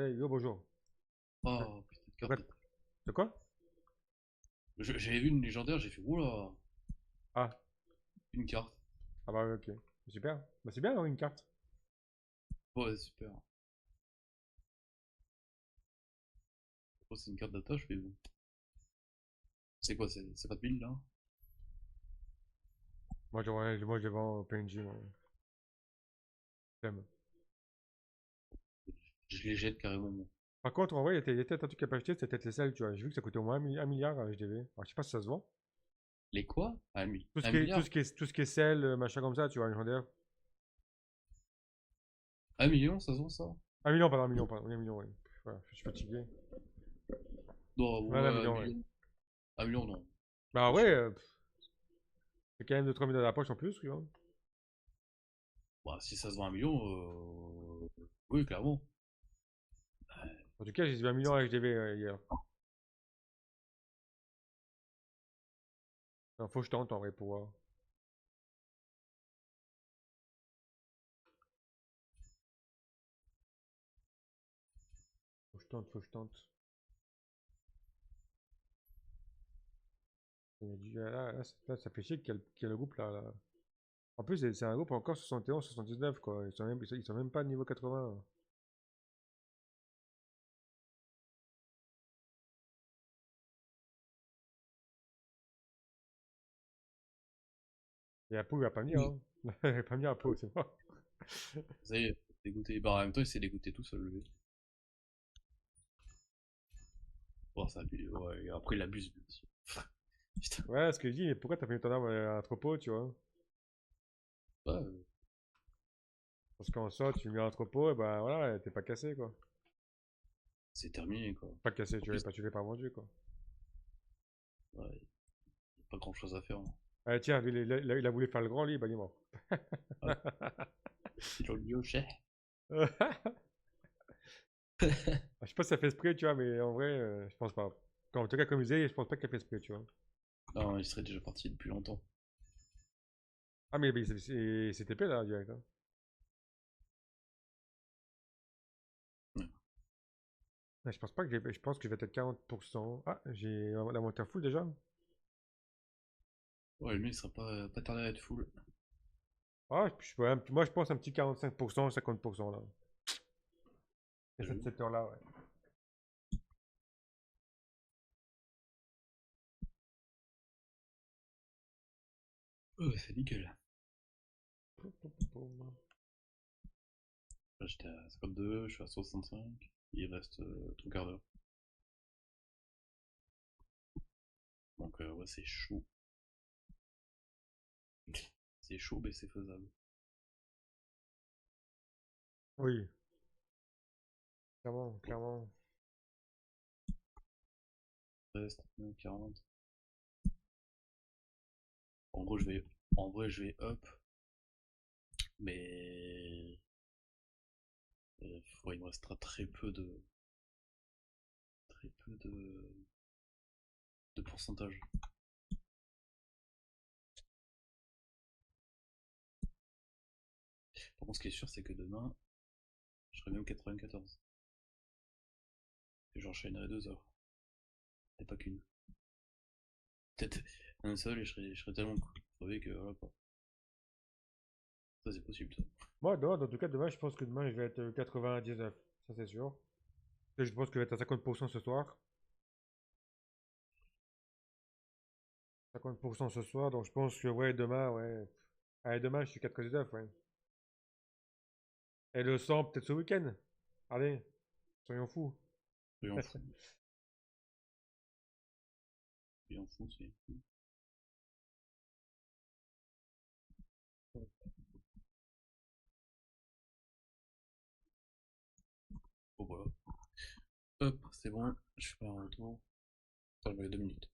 Allez, yo, bonjour. Oh, putain de De carte quoi? d'attaque. De quoi? J'avais vu une légendaire, j'ai fait oula, Ah, une carte. ah bah ouais, ok. Super. Bah c'est bien d'avoir une carte. Ouais, super. Oh, c'est une carte d'attache, mais bon. C'est quoi, c'est pas de build là? Moi, je vends au PNJ, moi. J'aime. Je les jette carrément, moi. Par contre, en vrai, il y a peut-être un truc qui a pas acheté, c'était peut-être les selles, tu vois. J'ai vu que ça coûtait au moins 1 milliard à HDV. Alors, je sais pas si ça se vend. Les quoi? Tout ce Un qui est, tout milliard? ce qui est, tout ce qui est sel, machin comme ça, tu vois, légendaire. 1 million, ça se vend ça? 1 million, pardon, 1 million, pardon. Oui, 1 million, ouais. Voilà, je suis fatigué. Non, Ouais, un ouais, un million, ouais. million. 1 million, non. Bah Pas ouais, cher. c'est quand même 2-3 000 dans la poche en plus, tu vois. Bah, si ça se vend 1 million, oui, clairement. En tout cas, j'ai vu 1 million à HDV hier. Non, faut que je tente en vrai pour voir. Faut que je tente, faut que je tente. Là, ça fait chier qu'il y a le groupe là. En plus, c'est un groupe encore 71, 79 quoi. Ils sont même pas niveau 80. Et Apo, il va pas venir, Oui. hein. Il va pas venir Apo, c'est mort. Ça y est, dégoûté. Bah, en même temps, il s'est dégoûté tout seul, lui. Bon, ça, ouais, et après, il abuse, bien sûr. Putain. Ouais, ce que je dis, mais pourquoi t'as fait ton arme à l'entrepôt, tu vois? Ouais, Parce qu'en soi, tu mets à l'entrepôt, et ben voilà, t'es pas cassé, quoi. c'est terminé, quoi. Pas cassé, En plus, tu l'as pas vendu, quoi. ouais, y a pas grand chose à faire, hein. Allez, tiens, lui, il a voulu faire le grand, lui, bah il est mort. Ouais, c'est le liochet. Je sais pas si ça fait esprit, tu vois, mais en vrai, je pense pas. En tout cas, comme il disait, je pense pas qu'il a fait esprit, tu vois. Non, il serait déjà parti depuis longtemps. Ah, mais c'est TP là, direct, hein. Ouais, Ouais, je pense pas que je pense que je vais être à 40%. Ah, j'ai la moitié full déjà. ouais, lui, il sera pas tardé à être full. Ah, moi je pense un petit 45%, 50% là. Et T'as cette vu? secteur-là, ouais. C'est nickel. Là, j'étais à 52, je suis à 65. Il reste 3 quarts d'heure. Donc, ouais, c'est chaud. C'est chaud, mais c'est faisable. Oui, clairement, clairement. Il reste 40. En gros, en vrai, je vais up, mais ouais, il me restera très peu de pourcentage. Par contre, ce qui est sûr, c'est que demain, je serai même 94. Et j'enchaînerai 2 heures. Et pas qu'une. Peut-être un seul et je serais tellement crevé que voilà quoi. Ça, c'est possible, ça. Moi, demain, en tout cas, demain, je pense que demain, je vais être 99. Ça, c'est sûr. Et je pense que je vais être à 50% ce soir. 50% ce soir, donc je pense que, ouais, demain, ouais. Allez, demain, je suis 99, ouais. Et le 100, peut-être ce week-end. Allez, soyons fous. Soyons fous. Soyons fous, c'est. Bon, voilà. Hop, c'est bon. Je fais un retour. Ça va 2 minutes.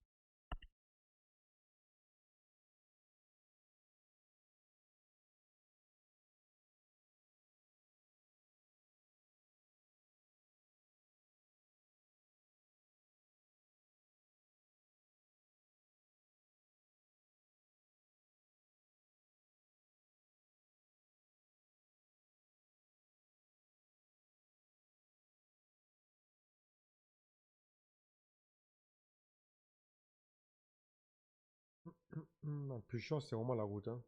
Le plus chiant, c'est vraiment la route, hein.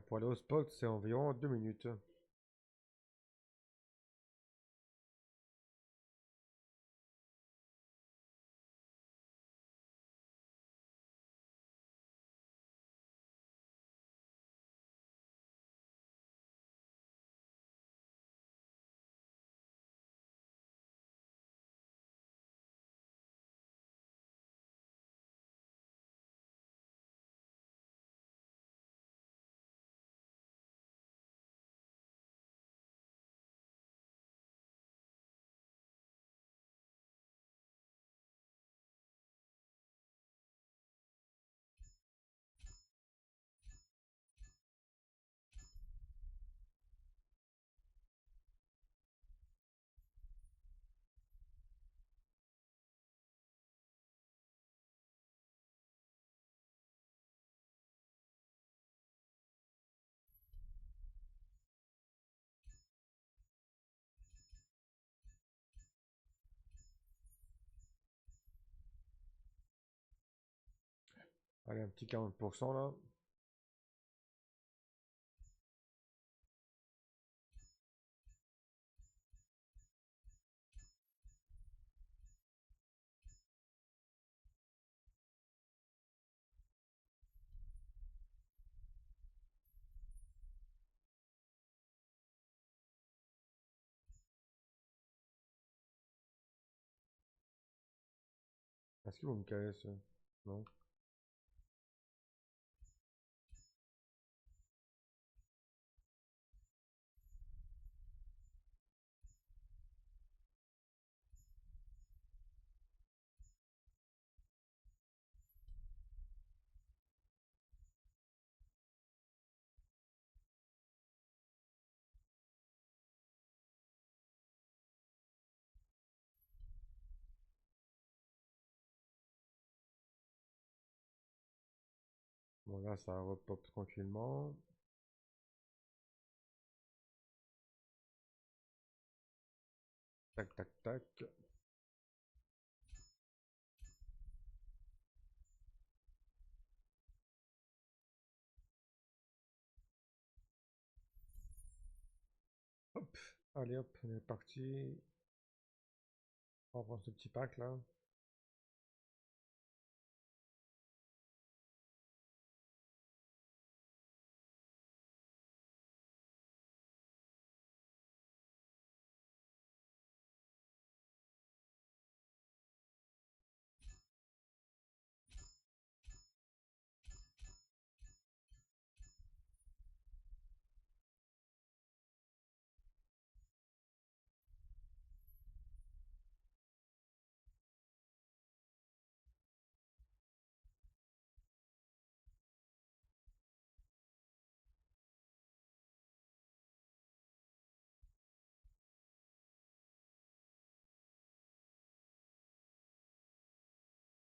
Pour aller au spot, c'est environ 2 minutes. Allez, un petit 40% là. Est-ce qu'ils vont me caler ça? Non. Bon, là, ça repop tranquillement. Tac, tac, tac. Hop. Allez, hop, on est parti. On prend ce petit pack là.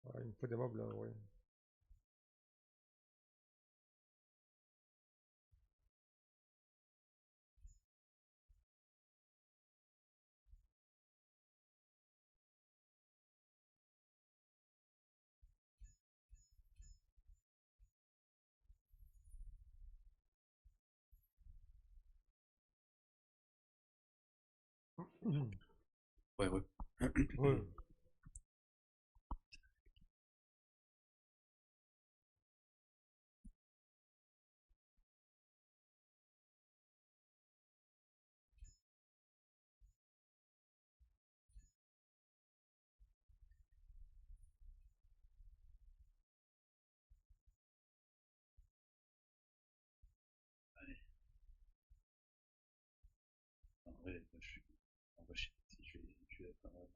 Ouais, il me faut des mobs là, ouais. Ouais, ouais. Ouais. Allez. En vrai, moi, je suis. En vrai, je sais pas si je vais être pas mal.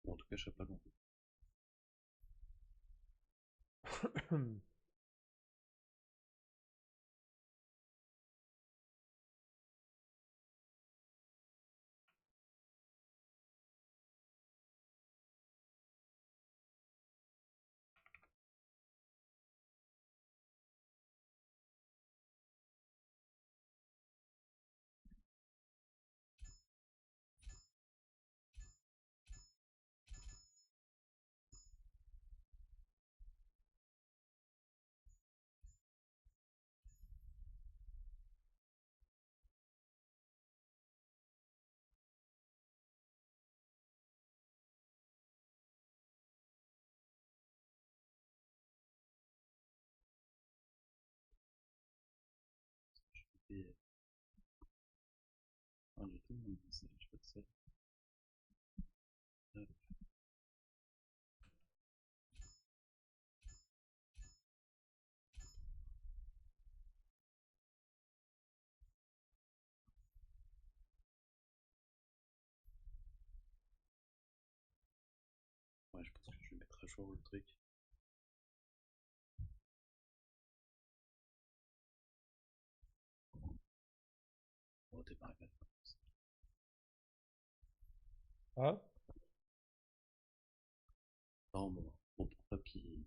Ou en tout cas, je serai pas loin. Je sais pas de ça. Hop. Ouais, je pense que je vais mettre à jour le truc. On va démarrer maintenant. Ah? Non, mon portable qui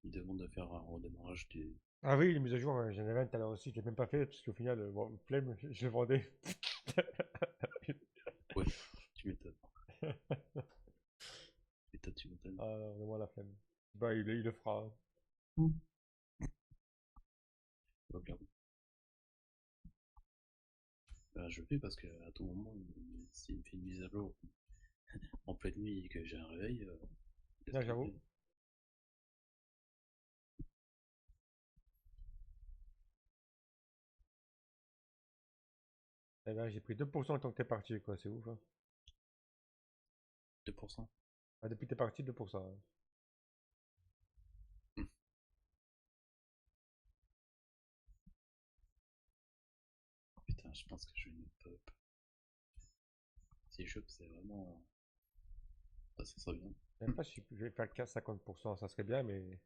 demande de faire un redémarrage du. Ah oui, les mises à jour, j'en avais un tout à l'heure aussi, je l'ai même pas fait, parce qu'au final, bon, flemme, je le vendais. Ouais, tu m'étonnes. Et toi, tu m'étonnes. Ah, vraiment la flemme. Bah, il le fera. Pas clairement. Bah, je le fais parce que à tout moment, s'il me fait une mise à jour en pleine nuit et que j'ai un réveil, laisse Là, j'avoue. tomber. Eh ben, j'ai pris 2% le temps que t'es parti, quoi, c'est ouf, hein. 2%. Ah, depuis que t'es parti, 2%, hein. Hum. Putain, je pense que je vais mettre pop. Si je chope, c'est vraiment. Ah, ça serait bien. Même pas si je vais faire 15-50%, ça serait bien, mais je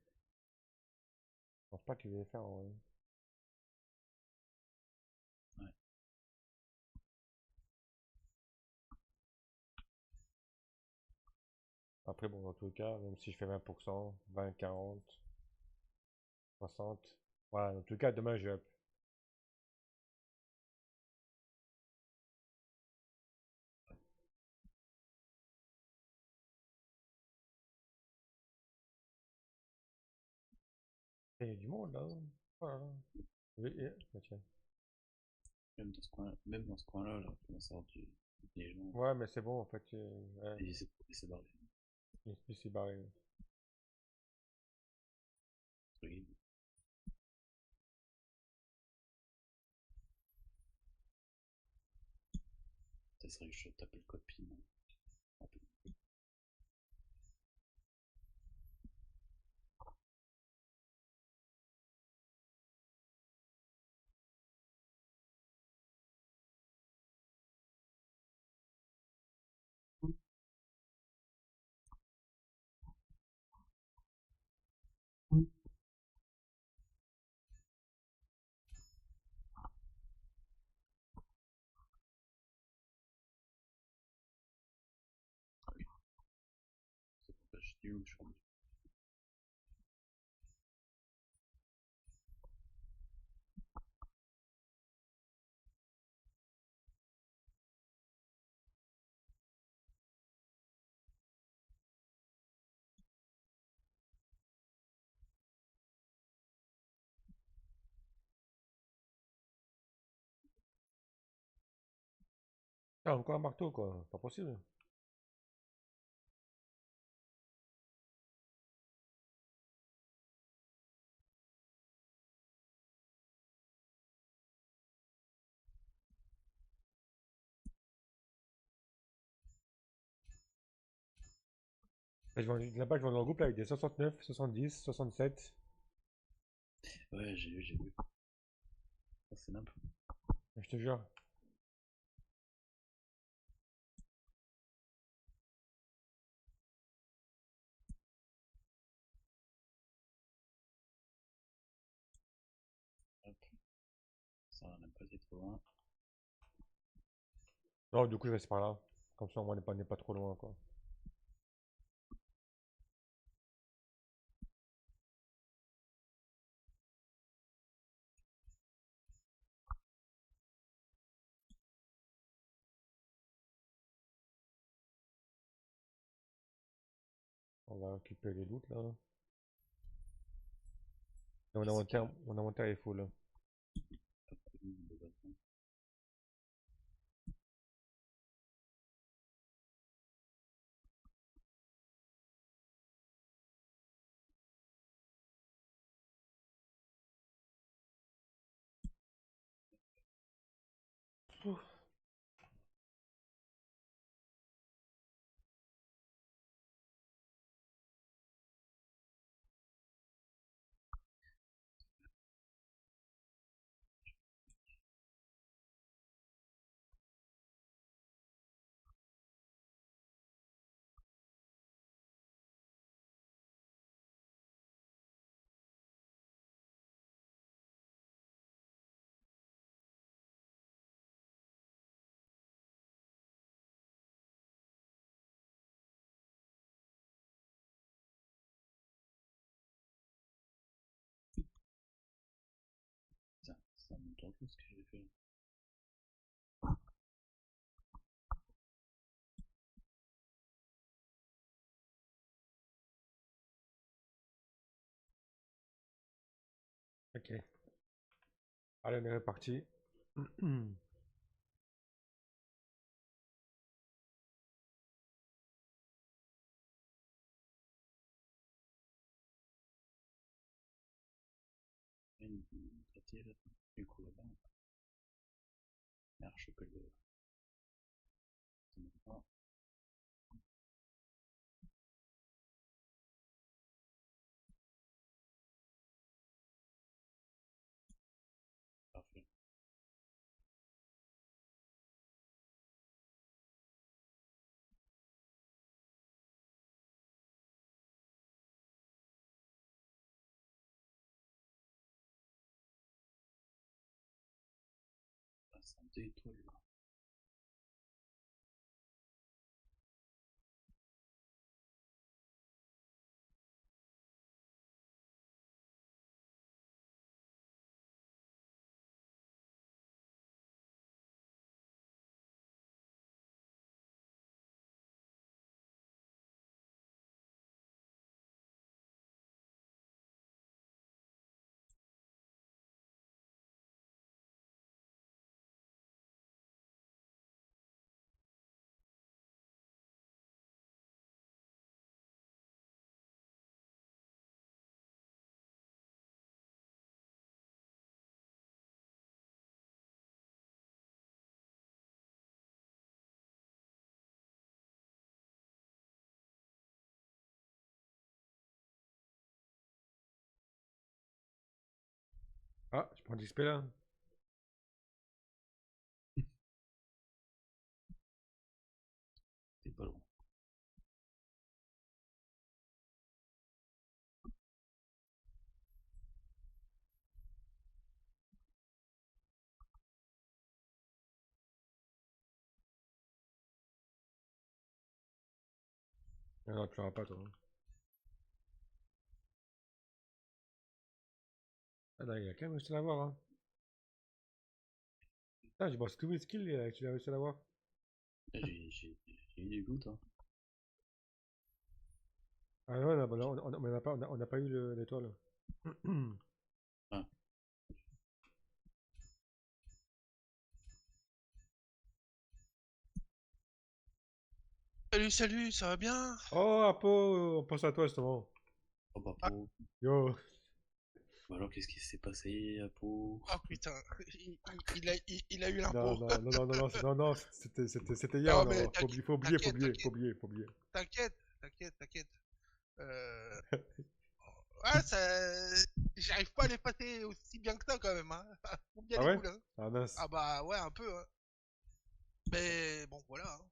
pense pas que je vais le faire en vrai. Ouais. Après, bon, dans tous les cas, même si je fais 20%, 20, 40, 60, voilà, dans tous les cas, demain, je up. Il y a du monde, là, hein. Voilà. Bah, tiens. Même dans ce coin-là, là, on commence à avoir des gens. Ouais, mais c'est bon, en fait, ouais, Et c'est barré. il s'est barré. Entre guillemets. Ça serait que je tape le code PIN. Un peu. C'est pour ça que je dis où je suis rendu. Ah, encore un marteau, quoi, pas possible. Là-bas, je vends dans le groupe, là, avec des 69, 70, 67. Ouais, j'ai vu. Ça, c'est n'importe. Je te jure. Hop. Ça, on n'a pas été trop loin. Non, du coup, je reste par là. Comme ça, on n'est pas trop loin, quoi. On va récupérer les loots, là. Et Est-ce qu'il y a mon inventaire est full. pas de ligne de bâton? tantôt ce que j'ai fait. Ok. Allez, on est reparti. Une traité là. Du coup là-bas. Merde, je sais pas le. Ah, parfait. La santé étoile là. Ah, je prends 10 là. T'es pas loin. Non, non, tu l'auras pas, toi. Ah, là, il a quand même réussi à l'avoir, hein. Putain, j'ai bossé tous mes skills et tu l'as réussi à l'avoir. J'ai eu des gouttes, hein. Ah ouais, non, bah là, on n'a pas eu l'étoile. Ah, Salut, salut, ça va bien? Oh, Apo, on pense à toi justement. oh bah Ah, po. Yo. Bah alors qu'est-ce qui s'est passé à po? oh putain, il a eu Non, l'impôt. non, non, non, non, non, non, non, c'était hier, Non, mais non. Faut oublier, faut t'inquiète, oublier, faut t'inquiète, oublier, faut oublier. t'inquiète, t'inquiète, t'inquiète. Euh... Ouais, ça... J'arrive pas à les passer aussi bien que ça quand même, hein. Faut bien Ah les ouais? boules, hein. Ah mince. Ah bah ouais, un peu, hein. Mais bon, voilà, hein.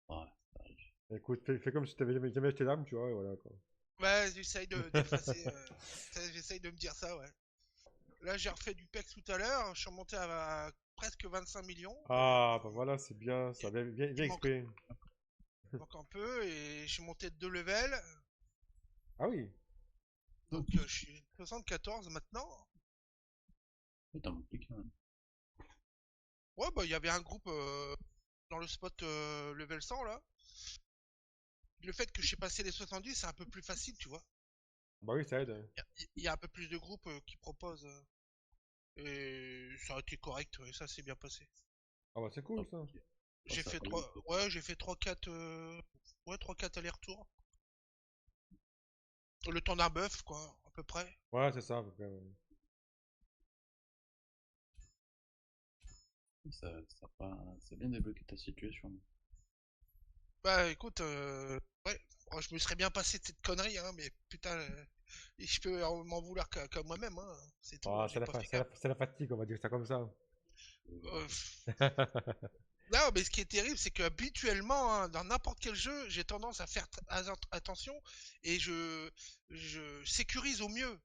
Ouais, ça arrive. Écoute, fais comme si t'avais jamais acheté d'armes, tu vois, et voilà quoi. Ouais, j'essaye d'effacer, j'essaye de me dire ça, ouais. Là, j'ai refait du PEX tout à l'heure, je suis remonté à presque 25 millions. Ah, bah voilà, c'est bien, ça, Il, bien, bien, il bien manque, expé. manque un peu et j'ai monté de 2 levels. Ah oui. Donc je suis 74 maintenant. Mais t'en manques plus qu'un. Ouais, bah il y avait un groupe dans le spot level 100 là. Le fait que j'ai passé les 70, c'est un peu plus facile, tu vois. Bah oui, ça aide, hein. Il y a un peu plus de groupes qui proposent. Et ça a été correct, ouais, ça s'est bien passé. Ah bah c'est Ah, cool ça. ok. Ah, J'ai ça a fait pas eu. 3 ouais, j'ai fait 3 4 ouais, 3 4 allers-retours. Le temps d'un bœuf quoi, à peu près. Ouais, c'est ça, à peu près, ouais. Ça a bien débloqué ta situation. Bah écoute, ouais, oh, je me serais bien passé de cette connerie, hein, mais putain, je peux m'en vouloir qu'à moi-même, hein. C'est tout, Ah, hein, j'ai pas fait gaffe. c'est la fatigue, on va dire ça comme ça. Euh, Non, mais ce qui est terrible, c'est qu'habituellement, hein, dans n'importe quel jeu, j'ai tendance à faire attention et je sécurise au mieux.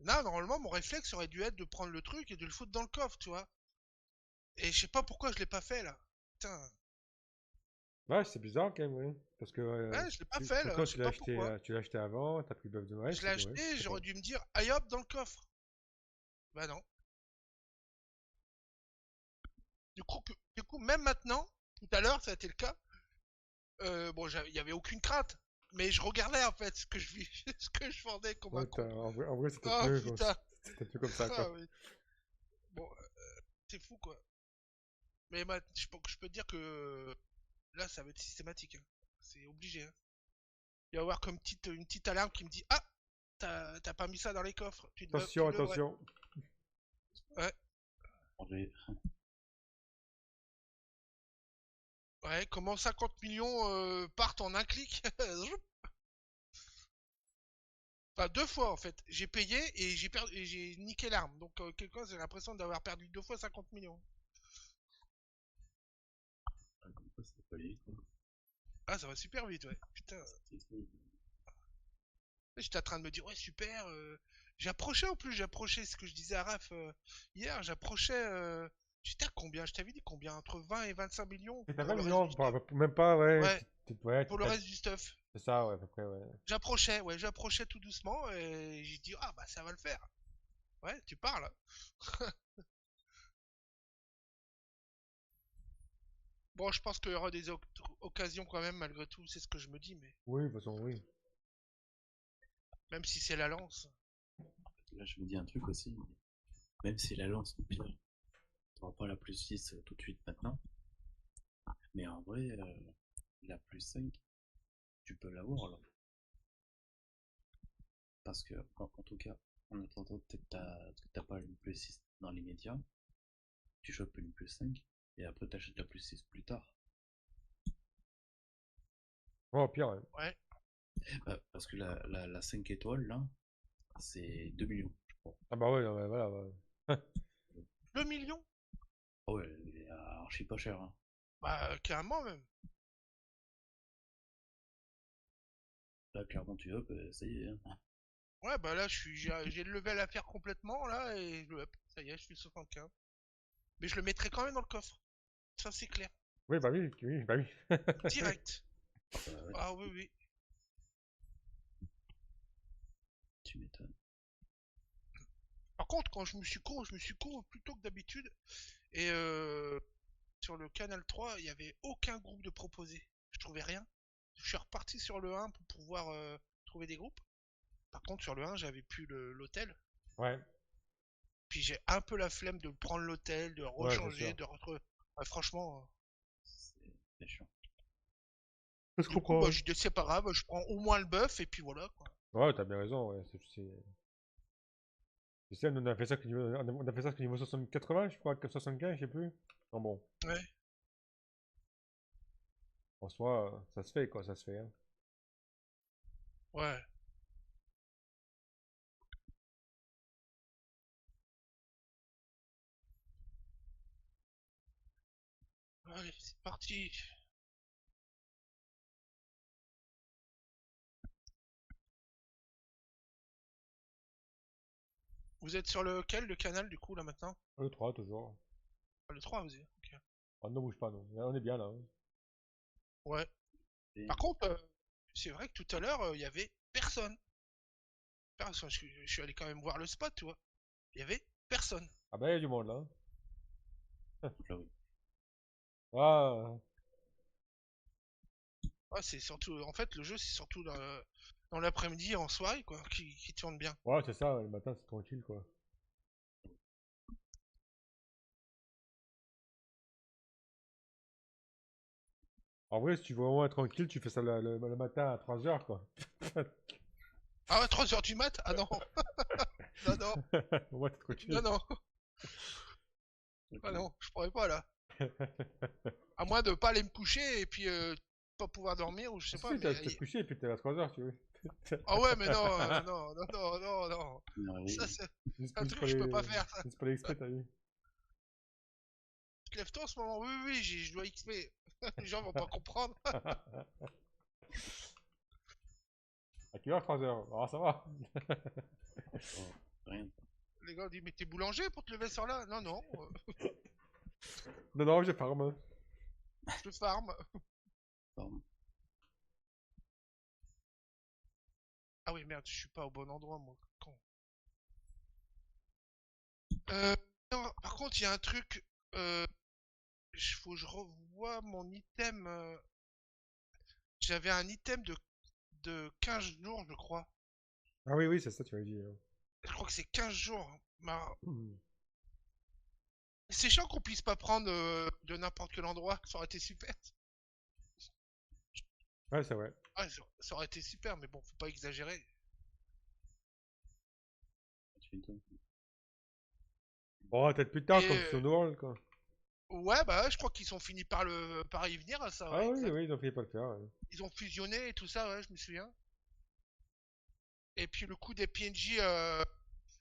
Là, normalement, mon réflexe aurait dû être de prendre le truc et de le foutre dans le coffre, tu vois. Et je sais pas pourquoi je l'ai pas fait là. Putain, Ouais, c'est bizarre quand même, oui. Parce que ouais, je l'ai pas fait là, toi, je sais pas pourquoi. tu l'as acheté avant, t'as pris le bœuf de Noël, Je l'ai ouais, acheté, je sais pas. j'aurais dû me dire, aïe hop, dans le coffre. Bah non. Du coup, même maintenant, tout à l'heure, ça a été le cas. Bon, il y avait aucune crainte, mais je regardais en fait ce que ce que je vendais comme un Ouais, con. en vrai, c'était Oh mieux, quoi. putain. C'était mieux comme ça, quoi. Ah, oui. Bon, c'est fou quoi. Mais je peux te dire que là, ça va être systématique, hein. C'est obligé, hein. Il va y avoir comme une petite alarme qui me dit ah, t'as pas mis ça dans les coffres. Tu Attention, devrais. attention. Ouais, Manger. ouais. Comment 50 millions partent en un clic. Enfin, deux fois en fait. J'ai payé et j'ai niqué l'arme. Donc quelqu'un j'ai l'impression d'avoir perdu deux fois 50 millions. Ah, comme quoi, ça peut aller vite, quoi. Ah, ça va super vite, ouais. Putain. J'étais en train de me dire, ouais, super. J'approchais en plus, j'approchais ce que je disais à Raph hier, j'approchais. J'étais à combien? Je t'avais dit combien? Entre 20 et 25 millions T'as pour 20 le reste millions, du stuff. même pas, ouais. Ouais, Ouais, pour le reste du stuff. c'est ça, ouais, à peu près, ouais. J'approchais, ouais, j'approchais tout doucement et j'ai dit, ah bah ça va le faire. Ouais, tu parles. Bon, je pense qu'il y aura des occasions quand même, malgré tout, c'est ce que je me dis, mais Oui, de toute façon, oui. même si c'est la lance. Là, je me dis un truc aussi. Même si la lance, au pire, t'auras pas la plus 6 tout de suite maintenant. Mais en vrai, la plus 5, tu peux l'avoir là. Parce que, en tout cas, en attendant, peut-être que t'as pas une plus 6 dans l'immédiat, tu chopes une plus 5, et après t'achètes la plus 6 plus tard. Ouais, au pire, ouais. Ouais. Parce que la 5 étoiles, là, c'est 2 millions, je crois. Ah bah ouais, non, mais voilà, ouais. 2 millions? Ah ouais, elle est archi pas cher, hein. Bah, carrément même. Là, clairement, tu hop, ça y est, hein. Ouais, bah là, j'ai le level à faire complètement, là, et je le up. Ça y est, je suis 75. Mais je le mettrai quand même dans le coffre. Ça, c'est clair. Oui, bah oui, oui, bah oui. Direct. Ouais, Ah oui, oui. tu m'étonnes. Par contre, quand je me suis couru plus tôt que d'habitude. Et sur le canal 3, il n'y avait aucun groupe de proposés. Je trouvais rien. Je suis reparti sur le 1 pour pouvoir trouver des groupes. Par contre, sur le 1, j'avais plus l'hôtel. Ouais, Puis j'ai un peu la flemme de prendre l'hôtel, de ouais, c'est rechanger, sûr. de retrouver. Ouais, franchement. C'est chiant. Je Du coup, bah, comprends, j'ai dit c'est pas grave, je prends au moins le bœuf et puis voilà quoi. ouais. Ouais, t'as bien raison, ouais. Tu sais, on a fait ça que on a fait ça que niveau 80, je crois, que 75, je sais plus. Non, bon, Ouais. en soi, ça se fait, quoi, ça se fait, hein. Ouais. Allez, c'est parti. Vous êtes sur lequel, le canal du coup là maintenant? Le 3, toujours. Ah, le 3 vous êtes. Ok. Ah, ne bouge pas, non. Là, on est bien, là, hein. Ouais. Et Par contre, c'est vrai que tout à l'heure, il y avait personne. Personne. Je suis allé quand même voir le spot, tu vois. Il y avait personne. Ah bah, il y a du monde, là, hein. donc là, oui. Ah, Ouais, c'est surtout. En fait, le jeu, c'est surtout dans l'après-midi, en soirée, quoi, qui tourne bien. ouais, c'est ça, le matin, c'est tranquille, quoi. En vrai, si tu veux vraiment être tranquille, tu fais ça le matin à 3 heures, quoi. Ah ouais, 3 heures du mat? Ah non. Non, non. Au moins, t'es Non, tranquille. non. Ah non, je pourrais pas là. À moins de pas aller me coucher et puis pas pouvoir dormir ou je sais Si, pas, si, mais. t'as te coucher et puis t'es à 3 heures, tu veux. Ah ouais, mais non, non, non, non, non, non. Non, oui, Ça, c'est Juste, un truc que je peux pas faire, ça. juste pour les XP, t'as vu. Tu te lèves tôt en ce moment? Oui, oui, oui, je dois XP. Les gens vont pas comprendre. À quelle heure 3 heures? Ah, ça va. oh, rien. Les gars disent, mais t'es boulanger pour te lever sur là? Non, non, Non, non, je farm. je farm. Pardon. Ah oui, merde, je suis pas au bon endroit, moi. Con. Non, par contre, il y a un truc. faut que je revoie mon item. J'avais un item de 15 jours, je crois. Ah oui, oui, c'est ça, tu m'as dit. Je crois que c'est 15 jours. Hmm. C'est chiant qu'on puisse pas prendre de n'importe quel endroit. Ça aurait été super. Ouais, c'est vrai. Ouais, ça aurait été super, mais bon, faut pas exagérer. Tu m'étonnes. Bon, peut-être plus tard, Et comme sur World, quoi. ouais, bah ouais, je crois qu'ils sont finis par y venir, ça, Ah ouais, oui, exact. oui, ils ont fini par le faire. Ouais. Ils ont fusionné et tout ça, ouais, je me souviens. Et puis le coup des PNJ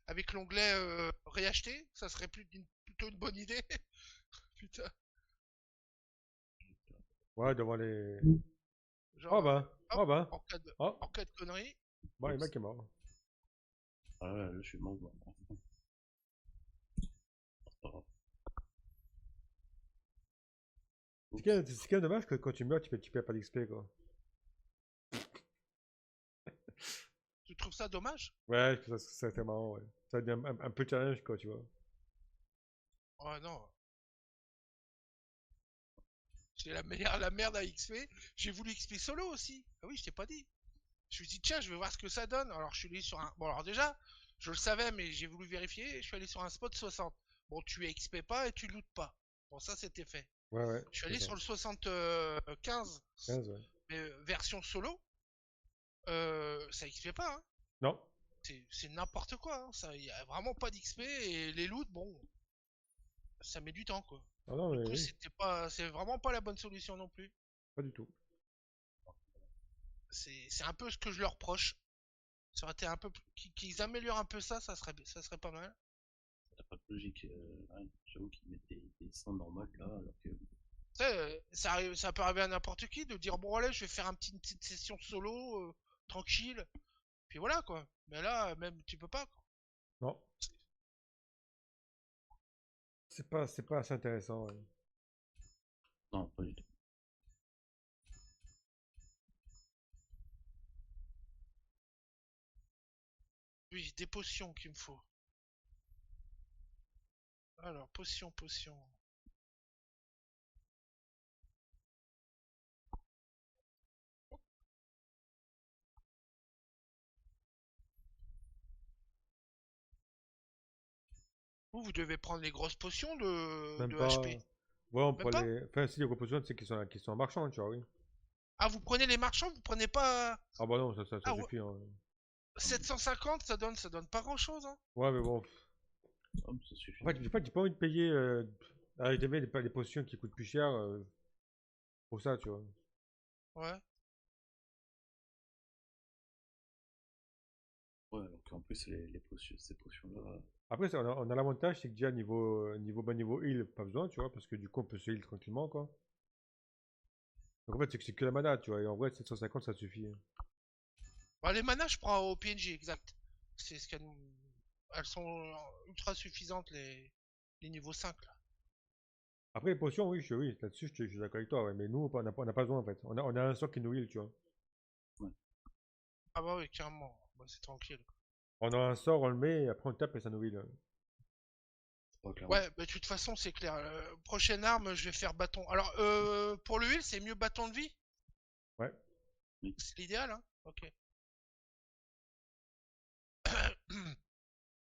avec l'onglet réacheter, ça serait plutôt une bonne idée. Putain. Ouais, devant les. Genre, Oh ben, hop, oh ben, en cas de, oh, en cas de conneries. bon, le Oups. mec est mort. Ah ouais, là, je suis mort. Bon. C'est pas grave. C'est Oups. quand même dommage que quand tu meurs, tu perds pas d'XP, quoi. Tu trouves ça dommage? Ouais, ça fait marrant, ouais. Ça devient un peu challenge, quoi, tu vois. Oh non. J'ai la merde à XP. J'ai voulu XP solo aussi. Ah oui, je t'ai pas dit. Je me suis dit, tiens, je vais voir ce que ça donne. Alors, je suis allé sur un. Bon, alors déjà, je le savais, mais j'ai voulu vérifier. Je suis allé sur un spot 60. Bon, tu XP pas et tu lootes pas. Bon, ça, c'était fait. Ouais, ouais, Je suis c'est allé ça. sur le 75, 15, ouais. mais version solo. Ça XP pas, hein. Non. C'est n'importe quoi, hein. Ça, y a vraiment pas d'XP et les loots, bon, ça met du temps, quoi. Ah non, Du mais coup, oui, c'est vraiment pas la bonne solution non plus. pas du tout. C'est un peu ce que je leur reproche. Ça aurait été un peu qu'ils améliorent un peu ça, ça serait pas mal. Ça n'a pas de logique. Ouais, j'avoue qu'ils mettent des sons normales là, alors que. Tu sais, ça peut arriver à n'importe qui de dire bon allez, je vais faire une petite session solo, tranquille, puis voilà quoi. Mais là, même tu peux pas, quoi. Non. C'est pas assez intéressant, ouais. Non, pas du tout. Oui, des potions qu'il me faut. Alors, potion. Vous devez prendre les grosses potions Même de pas. HP. Ouais, on Même prend pas? les. Enfin, si les repositions, c'est qui sont marchands, tu vois, oui. Ah, vous prenez les marchands, vous prenez pas. Ah bah non, ça Ah ouais, suffit, hein. 750, ça donne pas grand chose, hein. Ouais, mais bon. Hop, ça suffit. En fait, j'ai pas envie de payer. Avec les potions qui coûtent plus cher pour ça, tu vois. Ouais. Ouais, alors qu'en plus, les potions, ces potions-là. Après, on a l'avantage, c'est que déjà, niveau heal, pas besoin, tu vois, parce que du coup, on peut se heal tranquillement, quoi. Donc en fait, c'est que la mana, tu vois, et en vrai, 750, ça suffit, hein. Bah, les manas, je prends au PNJ, exact. C'est ce qu'elles. Elles sont ultra suffisantes, les niveaux 5, là. Après, les potions, oui, oui là-dessus, je suis d'accord avec toi, ouais, mais nous, on a pas besoin, en fait. On a un sort qui nous heal, tu vois. Ouais, Ah bah oui, carrément. Bah, c'est tranquille. On a un sort, on le met, et après, on tape et ça nous heal. pas clairement. Ouais, bah de toute façon, c'est clair. Prochaine arme, je vais faire bâton. Alors, pour le heal, c'est mieux bâton de vie? Ouais. Oui. C'est l'idéal, hein? Ok.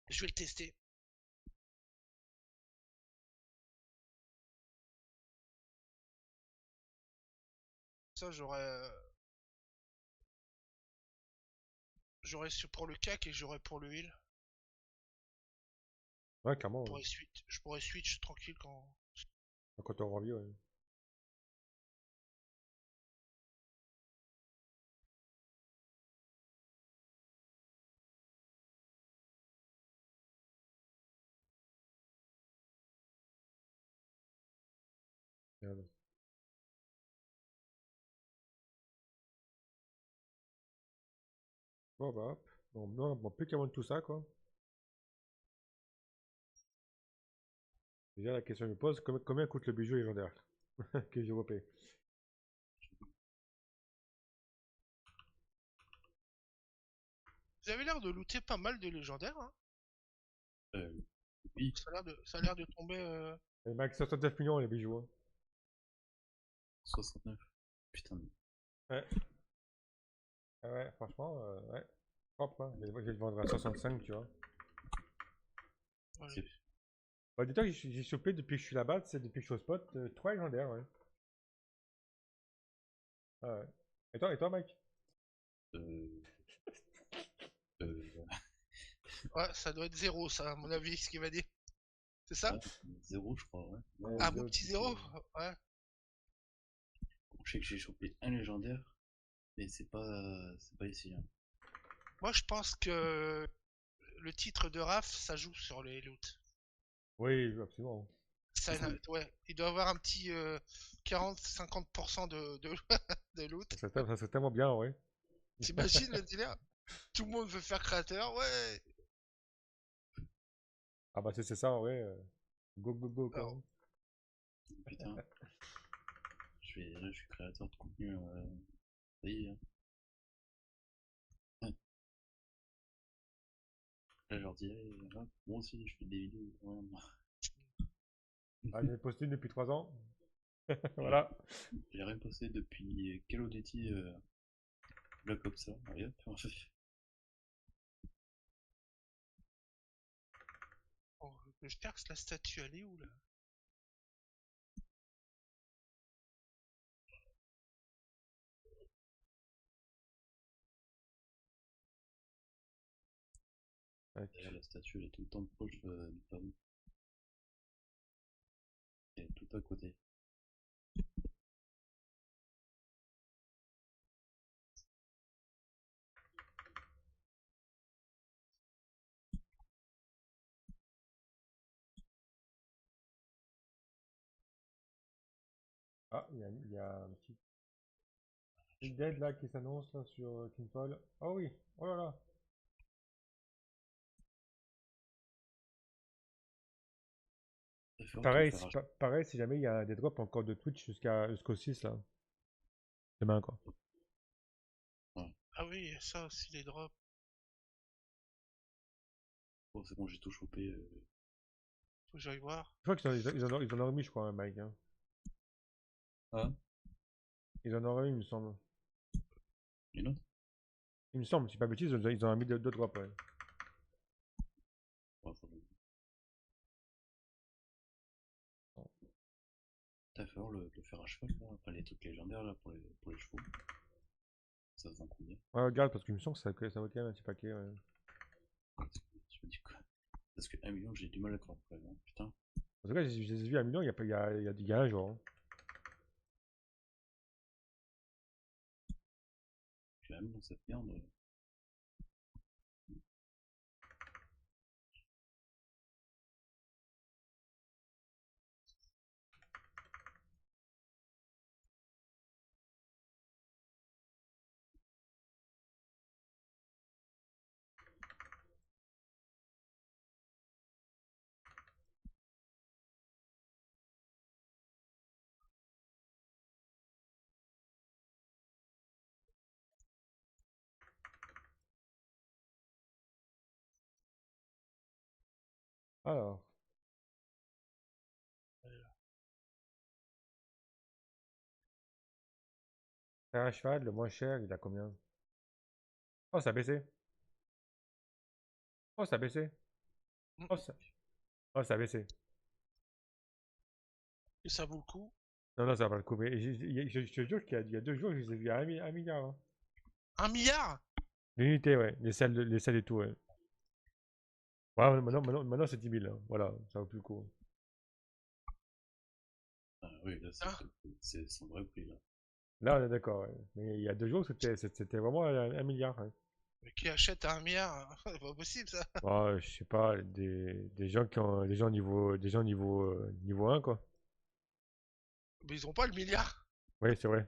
Je vais le tester. Ça, j'aurais pour le cac et j'aurais pour le heal. Ouais, clairement, ouais. Je pourrais switch tranquille quand. Quand on revient, ouais. Merde. Bon, bah, hop. Bon, non, bon, plus qu'à de tout ça, quoi. Déjà, la question que je me pose, combien coûte le bijou légendaire que j'ai repé? Vous avez l'air de looter pas mal de légendaires, hein? Euh, oui, Ça a l'air de tomber. Et max 69 millions, les bijoux, hein. 69. Putain, Ouais. Ah ouais, franchement, ouais. Propre, hein. Je vais le vendre à 65, tu vois. Ouais. c'est Bah, dis-toi que j'ai chopé depuis que je suis là-bas, c'est depuis que je suis au spot, 3 légendaires, ouais. Ah ouais. Et toi, Mike? euh, euh, Ouais, ça doit être 0, ça, à mon avis, ce qu'il va dire. C'est ça? ouais, 0, je crois, ouais. Ouais, Ah, les mon autres, petit c'est 0? Ouais. Bon, je sais que j'ai chopé un légendaire, mais c'est pas ici. Hein. Moi, je pense que le titre de Raph, ça joue sur les loots. Oui, absolument. Ça, ouais, il doit avoir un petit 40-50% de loot. Ça serait tellement bien, ouais. T'imagines le délire? Tout le monde veut faire créateur, ouais. Ah bah c'est ça, ouais. Go, go, go, quoi. Alors, Putain, là, je suis créateur de contenu. Oui, hein. Ouais. Là, je leur dirais, hop, moi aussi, je fais des vidéos. Ouais, moi. Ah, j'ai posté depuis 3 ans. J'ai Voilà. j'ai rien posté depuis Call of Duty Black Ops 1. Et hop, oh, je cherche la statue, elle est où là? d'ailleurs, la statue, elle est tout le temps proche du panneau. Elle est tout à côté. Ah, il y a un petit dead là qui s'annonce là sur Kinfall. Oh oui, oh là là. Il va falloir te le Pareil, faire acheter. pareil, si jamais il y a des drops encore de Twitch jusqu'au 6 là. Demain quoi. Ouais. Ah oui, ça aussi, les drops. Bon, c'est bon, j'ai tout chopé. Faut que j'aille voir. Je crois qu'ils en ont remis, je crois, hein, Mike. Hein. Ah, Ils en ont remis, il me semble. une autre? Il me semble, si je dis pas bêtise, ils en ont remis deux drops, ouais. Ouais, t'as falloir le faire à cheval, là. Enfin, les trucs légendaires, là, pour les chevaux. Ça se vend combien? Ouais, regarde, parce qu'il me semble que ça vaut quand même un petit paquet, ouais. Je me dis quoi? Parce que 1 million, j'ai du mal à croire, quand même. Hein. Putain. En tout cas, je les ai vus à Milan il y a un jour. Hein. J'ai 1 million cette merde. Alors, faire un cheval, le moins cher, il a combien? Oh, ça a baissé. Oh, ça a baissé. Mm. Oh, ça a baissé. Et ça vaut le coup. Non, non, ça va pas le coup. Mais je te jure qu'il y a 2 jours, je les ai vus à 1 milliard. Hein. 1 milliard? L'unité, ouais. Les selles et tout, ouais. Ouais, maintenant c'est 10 000. Hein. Voilà, ça vaut plus le coup. Ah, oui, là, Ah, c'est son vrai prix, là. Là, on est d'accord, ouais. Mais il y a 2 jours, c'était vraiment 1 milliard. Ouais. mais qui achète à 1 milliard? C'est pas possible ça. Bon, je sais pas, des gens qui ont, niveau 1, quoi. Mais ils ont pas le milliard. Oui, c'est vrai.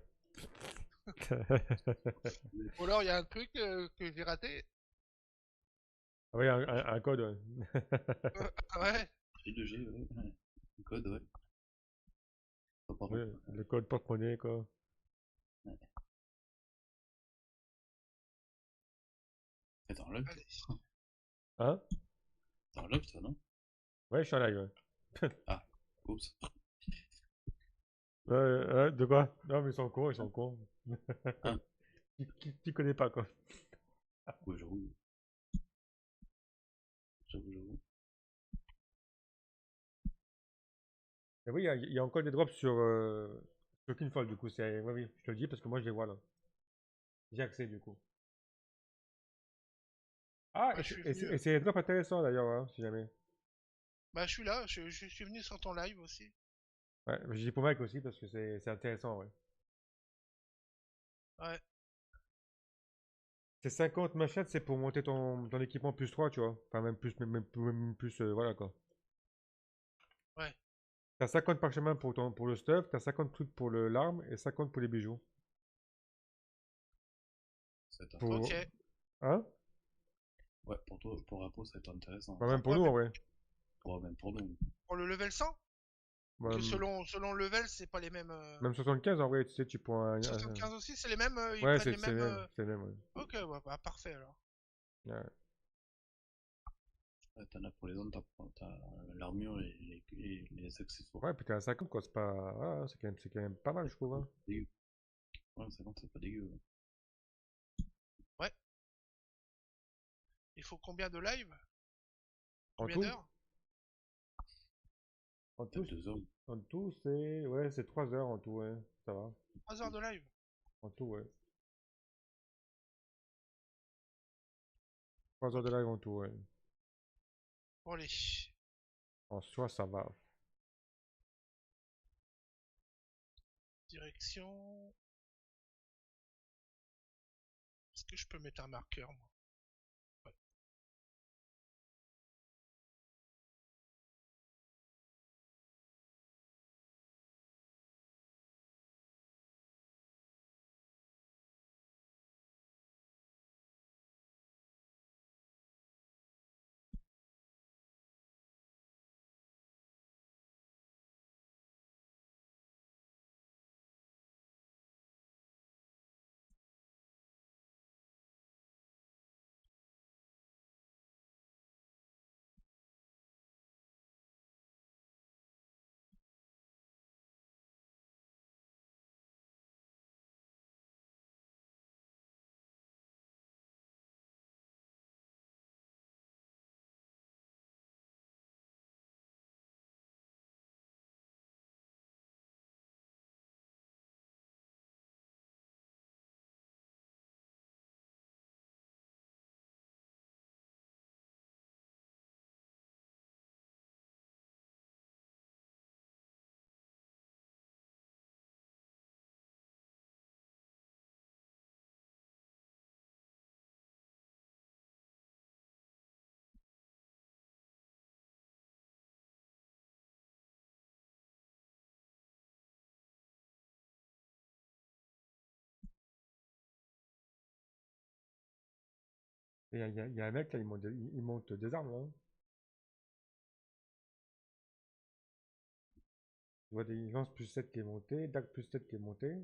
Ou alors il y a un truc que j'ai raté. Ah oui, un code, ouais. Ouais. Prix de G, ouais. Ouais. Le code, ouais. Pas par Oui, contre. le code porte-monnaie, quoi. Ouais. T'es en live, toi? Allez. Hein? T'es en live, toi, non? Ouais, je suis en live, ouais. Ah, oups. De quoi? Non, mais ils sont cons, ils sont cons. Hein? Tu connais pas, quoi. Ouais, j'avoue. J'avoue. Et oui, il y a encore des drops sur Kinfall, du coup. Oui, oui, je te le dis parce que moi, je les vois là. J'ai accès, du coup. Ah, Bah, je suis et venu. c'est des drops intéressants d'ailleurs, hein, si jamais. Bah, je suis là, je suis venu sur ton live aussi. Ouais, je dis pour Mike aussi parce que c'est intéressant, ouais. Ouais, C'est 50 machins, c'est pour monter ton équipement plus 3, tu vois. Enfin, même plus, voilà quoi. ouais. T'as 50 parchemins pour le stuff, t'as 50 trucs pour l'arme et 50 pour les bijoux. Ça va être Pour... intéressant. Ok. Hein? Ouais, pour toi, pour Apo, ça va être intéressant. Bah, même pour Ouais, nous, mais en vrai. Ouais, même pour nous. pour le level 100? Bah, Que selon le level, c'est pas les mêmes. même 75, en vrai, tu sais, tu prends 75 aussi, c'est les mêmes, ils Ouais, prennent les mêmes. c'est même, ouais. Ok, ouais, bah parfait alors. Ouais. Ouais, t'en as pour les zones, t'as l'armure et les accessoires. Ouais, puis t'es à 50, quoi, c'est pas... voilà, c'est quand même pas mal, je trouve, hein. Dégueu. Ouais, 50, c'est pas dégueu. Ouais. Il faut combien de live? En Combien tout, d'heures? en Peut-être tout, 2 heures. en tout, c'est... Ouais, c'est 3 heures en tout, ouais. Ça va. 3 heures de live. En tout, ouais. 3 heures de Ok. live en tout, ouais. Bon, allez. En soi, ça va. Direction. Est-ce que je peux mettre un marqueur, moi? Ouais. Et il y a un mec, là, il monte des armes, là. Tu vois, des lance plus 7 qui est monté, dague plus 7 qui est monté.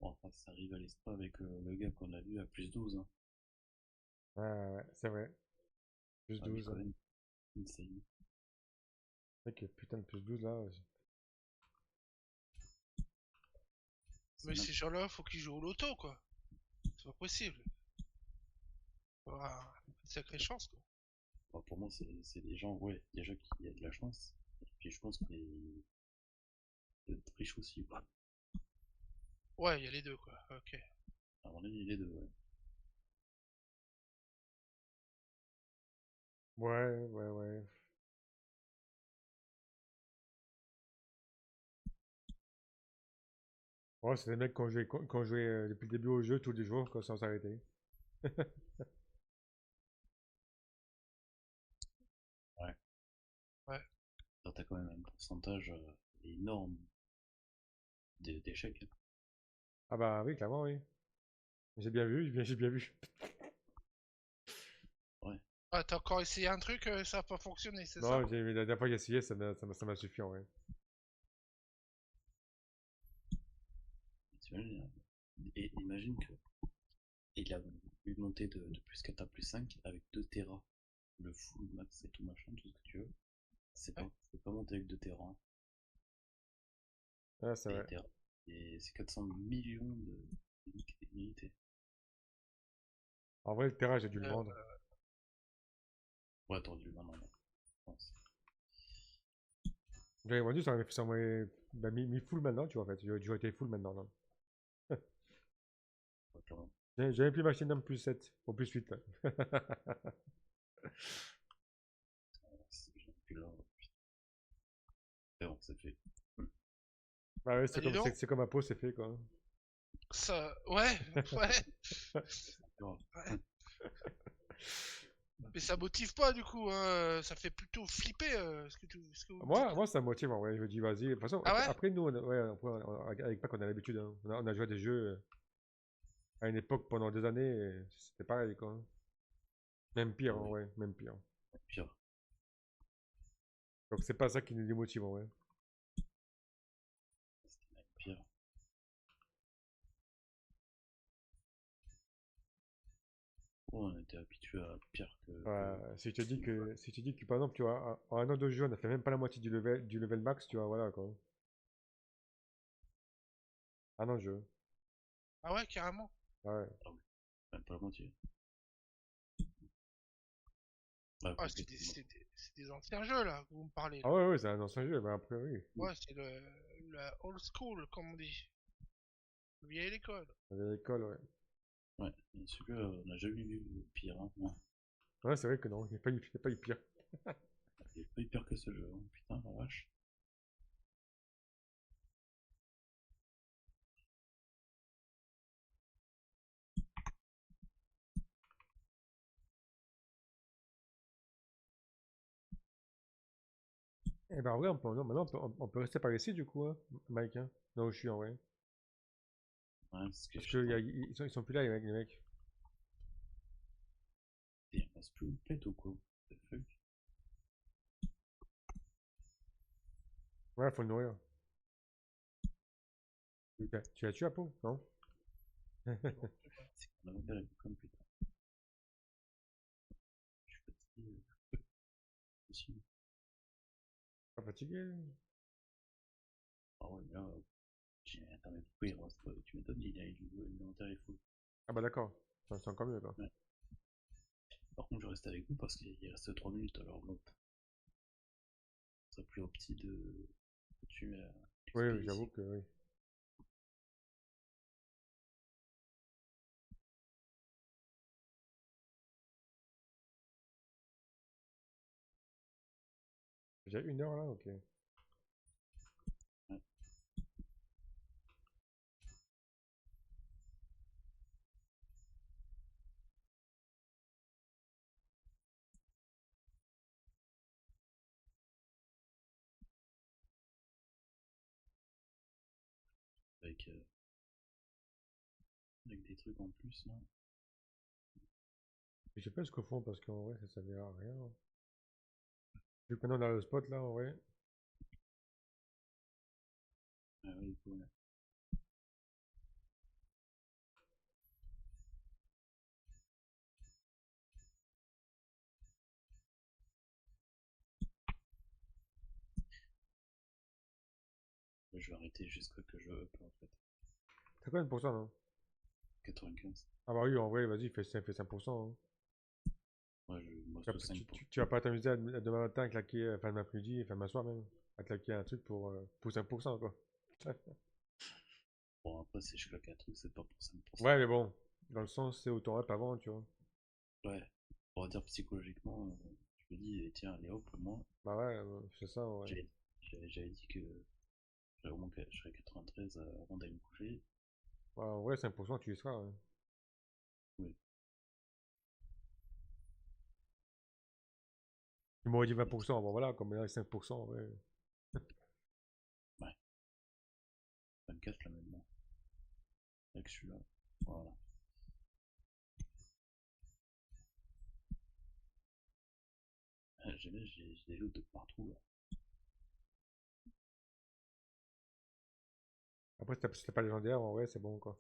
Bon, enfin, ça rivalise pas avec le gars qu'on a vu à plus 12. Hein. Ouais, ouais, ouais, c'est vrai. Plus Ah, mais 12. quand même, insane. C'est vrai que putain de plus 12 là. C'est Mais n'im- ces gens-là, faut qu'ils jouent au loto, quoi. C'est pas possible. Faut avoir une sacrée chance, quoi. Bon, pour moi, c'est des gens, ouais, déjà qui a de la chance. Et puis je pense qu'il y a de triche aussi. Bah, Ouais, il y a les deux, quoi. Ok. à mon avis, les deux, ouais. Ouais, ouais, ouais. Ouais, c'est des mecs qui ont joué depuis le début au jeu tous les jours, quoi, sans s'arrêter. Ouais. Ouais. Alors, t'as quand même un pourcentage énorme d'échecs. Hein. Ah bah oui, clairement, oui. J'ai bien vu, j'ai bien vu. Ouais. Ah, t'as encore essayé un truc, ça a pas fonctionné, c'est ça? Non, la dernière fois que j'ai essayé, ça m'a suffi, en vrai. T'imagines, hein. Et imagine que il a eu monté de plus 4 à plus 5 avec 2 Tera, le full max et tout machin, tout ce que tu veux. C'est pas monté avec de terrain. Ouais, c'est vrai. Et c'est 400 millions d'unités. En vrai, le terrain, j'ai dû le Euh, vendre. Ouais, t'aurais dû le vendre, je pense. J'avais vendu, ça m'aurait bah, mis full maintenant, tu vois, en fait. J'aurais été full maintenant. Non. Ouais, clairement. J'avais pu m'acheter une dame plus 7 ou plus 8. Là. J'ai plus là. Mais bon, c'est fait. Bah ouais, Dis donc, c'est comme un pot, c'est fait, quoi. ça, ouais, ouais, Alors, ouais. Mais ça motive pas du coup, hein. Ça fait plutôt flipper ce que vous me dites là. Moi, ça me motive, en vrai. Je me dis, vas-y. De toute façon, Ah ouais? après nous, ouais, avec Pac, on a l'habitude. Hein. On a joué à des jeux à une époque pendant des années, et c'était pareil, quoi. Même pire, en oui, vrai, même pire. pire. Donc c'est pas ça qui nous démotive, en vrai. C'était même pire. Oh, on était habitué à pire Si je te dis que, par exemple, tu vois, en un an de jeu, on a fait même pas la moitié du level max, tu vois, voilà, quoi. Un an de jeu. Ah ouais, carrément. Ouais. Ah oui, même pas la moitié. Ah, Ah, quoique, c'est des anciens jeux là que vous me parlez Ah là. ouais, ouais, c'est un ancien jeu, mais après, oui. Ouais, c'est la old school comme on dit. Vieille école. À l'école, ouais. ouais, celui-là, on n'a jamais vu pire. Hein. Ouais. Ouais, c'est vrai que non, il a pas eu pire. Il est pas pire que ce jeu. Hein. Putain, la vache. Eh ben, en vrai, non, maintenant, on peut rester par ici, du coup, hein, Mike, hein. Là où je suis, en vrai. Ouais, c'est ce que Parce j'étais en ils sont plus là, les mecs. Il reste plus une plate ou quoi? What the fuck? Ouais, faut le nourrir. Tu l'as tué à peau, non? Non, je sais pas. C'est qu'on a ouvert la comme putain. Je suis fatigué. Aussi. Pas fatigué. Ah ouais, mais là, attends, mais pourquoi il reste pas? Tu m'étonnes, l'inventaire est full. Ah bah d'accord, c'est encore mieux, quoi. Ouais. Par contre, je reste avec vous parce qu'il reste 3 minutes, alors bon, ça serait plus au petit de continuer à Oui, XP oui, j'avoue ici. que oui. J'ai 1 heure là, ok. Ouais. Avec, avec des trucs en plus, là. Je sais pas ce qu'ils font parce qu'en vrai, ça servira à rien. Vu que maintenant on a le spot là, en vrai. Ah oui, cool. Je vais arrêter jusqu'à que je up en fait. C'est combien de pourcents, non? 95. Ah bah oui, en vrai, vas-y, fais 5%. Hein. Moi Tu, ce 5 tu vas pas t'amuser à demain matin à claquer, fin de l'après-midi, fin de soir même, à claquer un truc pour 5%, quoi. Bon, après, si je claque un truc, c'est pas pour 5%. Ouais, mais bon, dans le sens, c'est autant up avant, tu vois. Ouais, on va dire psychologiquement, je me dis, tiens, allez hop, moi, Bah ouais, c'est ça, ouais. j'avais dit que au moins que je serais 93 avant d'aller me coucher. Ouais, en vrai, 5%, tu y seras. Ouais. Oui, Tu m'aurais dit donc, 20%, bon voilà, comme là, 5%, ouais. ouais, 24 là maintenant. Là que je suis là. Voilà. J'ai des loot de partout là. Après, si t'as pas légendaire, en vrai, c'est bon, quoi.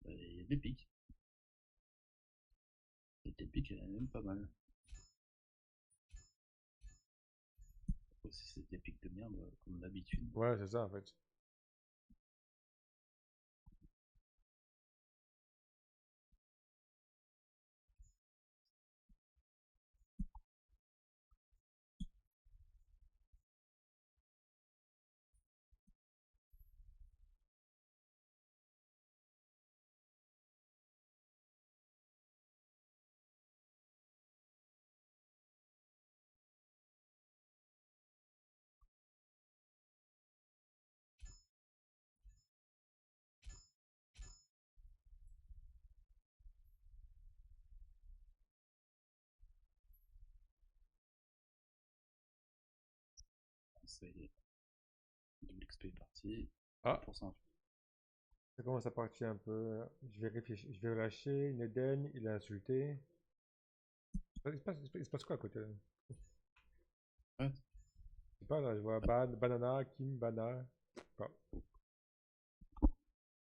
Il y a des pics. Et des pics, il y en a même pas mal. Si c'est des pics de merde, comme d'habitude. Ouais, c'est ça en fait. C'est double XP parti. Ah, 1%. ça commence à partir un peu. Je vais relâcher. Une Eden, il a insulté. Il se passe quoi à côté là? Ouais, Je sais pas là, je vois Banana, Kim, Bana. Je sais pas.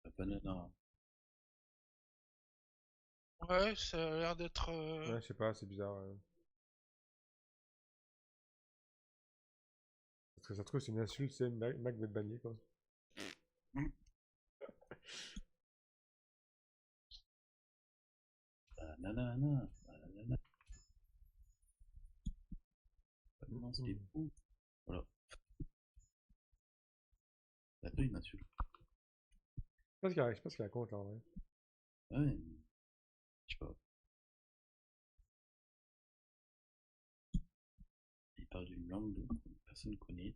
la banane. Ouais, ça a l'air d'être. Ouais, je sais pas, c'est bizarre. Parce que ça se trouve, c'est une insulte, c'est Mac veut te banni quoi. Banana. Non, c'est Mhm. fou. Voilà. T'as pas une insulte. Je sais pas ce qu'il raconte là en vrai. Ouais, je sais pas. Il parle d'une langue que personne connaît.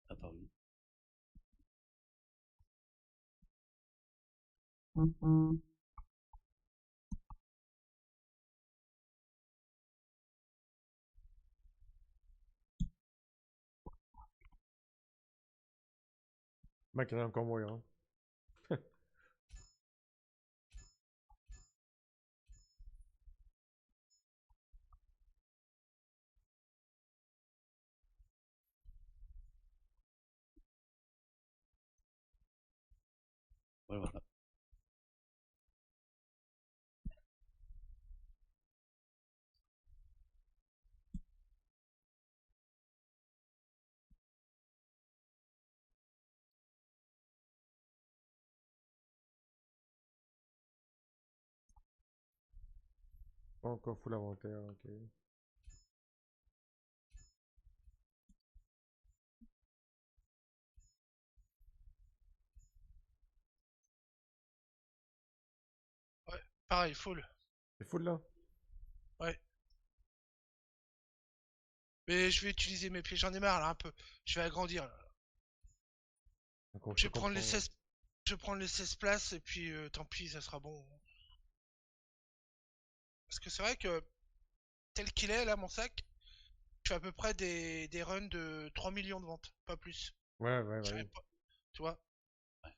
À part lui. Mac, il en a encore moyen. Voilà. Pas encore full inventaire, ok. Ouais, pareil, full. C'est full là? Ouais. Mais je vais utiliser mes pieds, j'en ai marre là un peu. Je vais agrandir là. Donc, je Je te vais prendre les comprends. 16. Je vais prendre les 16 places et puis tant pis, ça sera bon. Parce que c'est vrai que tel qu'il est là, mon sac, je fais à peu près des runs de 3 millions de ventes, pas plus. Ouais, ouais, ouais. J'arrive pas. Tu vois? Ouais,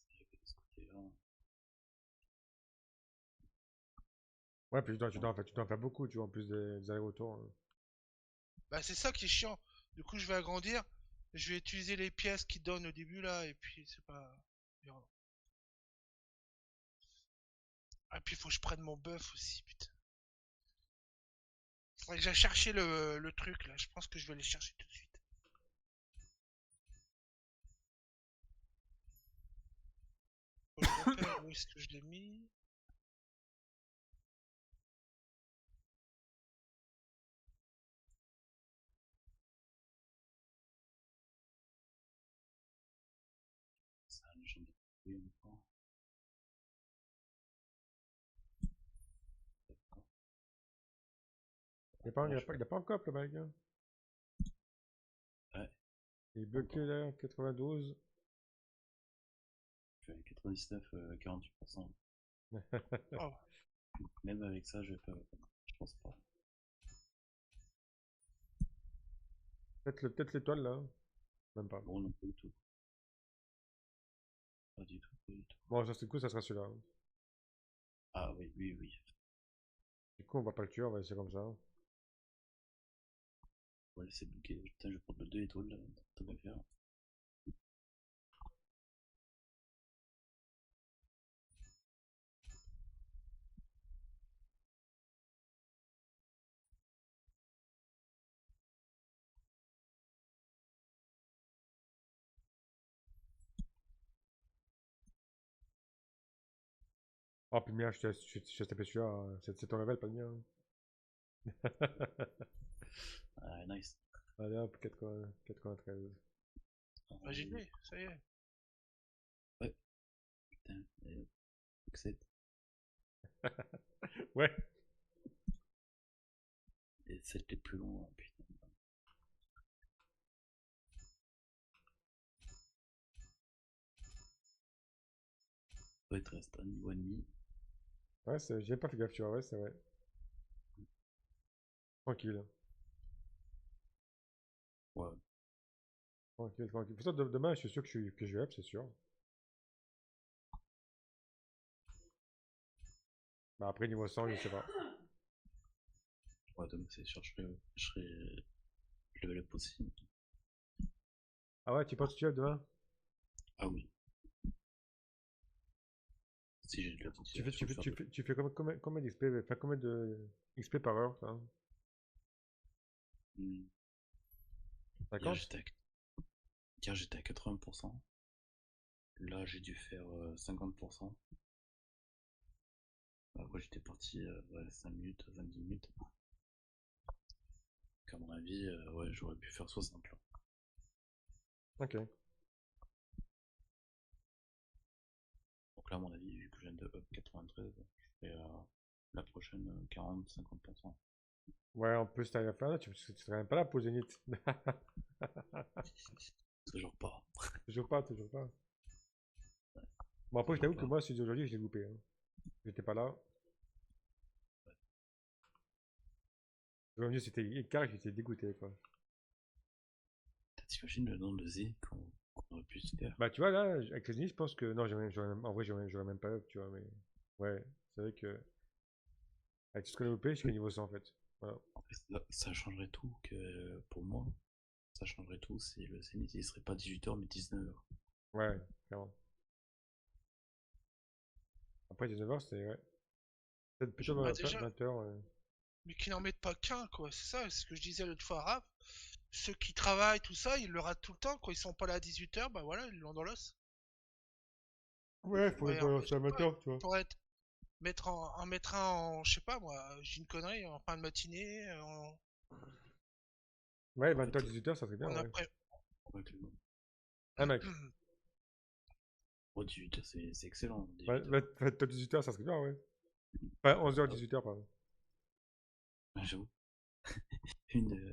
c'est de ce côté-là. Ouais, puis tu dois en faire beaucoup, tu vois, en plus des allers-retours. Bah c'est ça qui est chiant. Du coup, je vais agrandir. Je vais utiliser les pièces qui donnent au début là et puis c'est pas. Ah, puis il faut que je prenne mon buff aussi, putain. Faudrait que j'aille chercher le truc là. Je pense que je vais aller chercher tout de suite. Faut que je repère où est-ce que je l'ai mis. Ça, j'en ai trouvé encore. Là, Il a pas encore le mec. Hein. ouais, Il est bloqué encore. là, 92. Je suis à 99, 48%. Oh, Même avec ça, je vais pas. Je pense pas. Peut-être l'étoile là. Même pas. Bon, non, pas du tout. Pas du tout, pas du tout. Bon, ça c'est cool, ça sera celui-là. Ah oui, oui, oui. Du coup, on va pas le tuer, on va laisser comme ça. On va laisser bloquer. Putain, je vais prendre le 2 étoiles là. Ça va faire. Oh, puis le mien, je t'ai tapé celui-là. C'est ton level, pas le mien. Nice. Allez hop, 93. Imaginez, ça y est. Putain, accept. Ouais. Et c'est les plus longs, hein, putain. Ouais, il te reste un niveau et demi. Ouais, j'ai pas fait gaffe, tu vois, ouais, c'est vrai. Tranquille. Ouais. Tranquille, tranquille. Pour ça, demain, je suis sûr que je vais up, c'est sûr. Bah, après, niveau 100, je sais pas. Ouais, donc c'est sûr, je serai level up aussi. Ah ouais, tu penses que tu up demain? Ah oui. Si j'ai de la motivation, je vais faire Tu fais combien d'XP, enfin, combien de XP par heure, toi? Hier, 50? j'étais à 80%. Là, j'ai dû faire 50%. Après, j'étais parti 5 minutes, 20 minutes. Donc, à mon avis, ouais, j'aurais pu faire 60 là. Ok. Donc là, à mon avis, vu que je viens de up 93, je ferai la prochaine 40-50%. Ouais, en plus, t'arrives à faire là, tu serais même pas là pour Zénith. Toujours pas. Toujours pas, toujours pas. Bon, après, je Toujours t'avoue que pas. moi, celui d'aujourd'hui, je l'ai loupé, hein. J'étais pas là. Aujourd'hui, c'était Icar, j'étais dégoûté, quoi. T'imagines le nombre de Z qu'on aurait pu se faire? Bah, tu vois, là, avec les Zénith, je pense que. Non, en vrai, j'aurais même pas up, tu vois, mais. Ouais, c'est vrai que. Avec tout ce qu'on a loupé, jusqu'au niveau 100, en fait. Voilà. En fait, ça changerait tout que pour moi, ça changerait tout si le Zénith il serait pas 18h mais 19h. Ouais, clairement. Après, 19h, c'est. Ouais. Peut-être plutôt Bah 20 déjà, 20h. mais qu'ils n'en mettent pas qu'un, quoi. C'est ça, c'est ce que je disais l'autre fois à Raph. Ceux qui travaillent, tout ça, ils le ratent tout le temps. Quand ils sont pas là à 18h, bah voilà, ils l'ont dans l'os. Ouais, faut Ouais, être je balancer sais à pas, 20h, tu vois. mettre un en, je sais pas moi, j'ai une connerie, en fin de matinée, Ouais, En 20h, fait, 18h, ça serait bien, en ouais. après. ouais, Ah, mec. oh, 18h c'est excellent. 18h. 20h, 18h, ça serait bien, ouais. Enfin, 11h, 18h, pardon. J'avoue.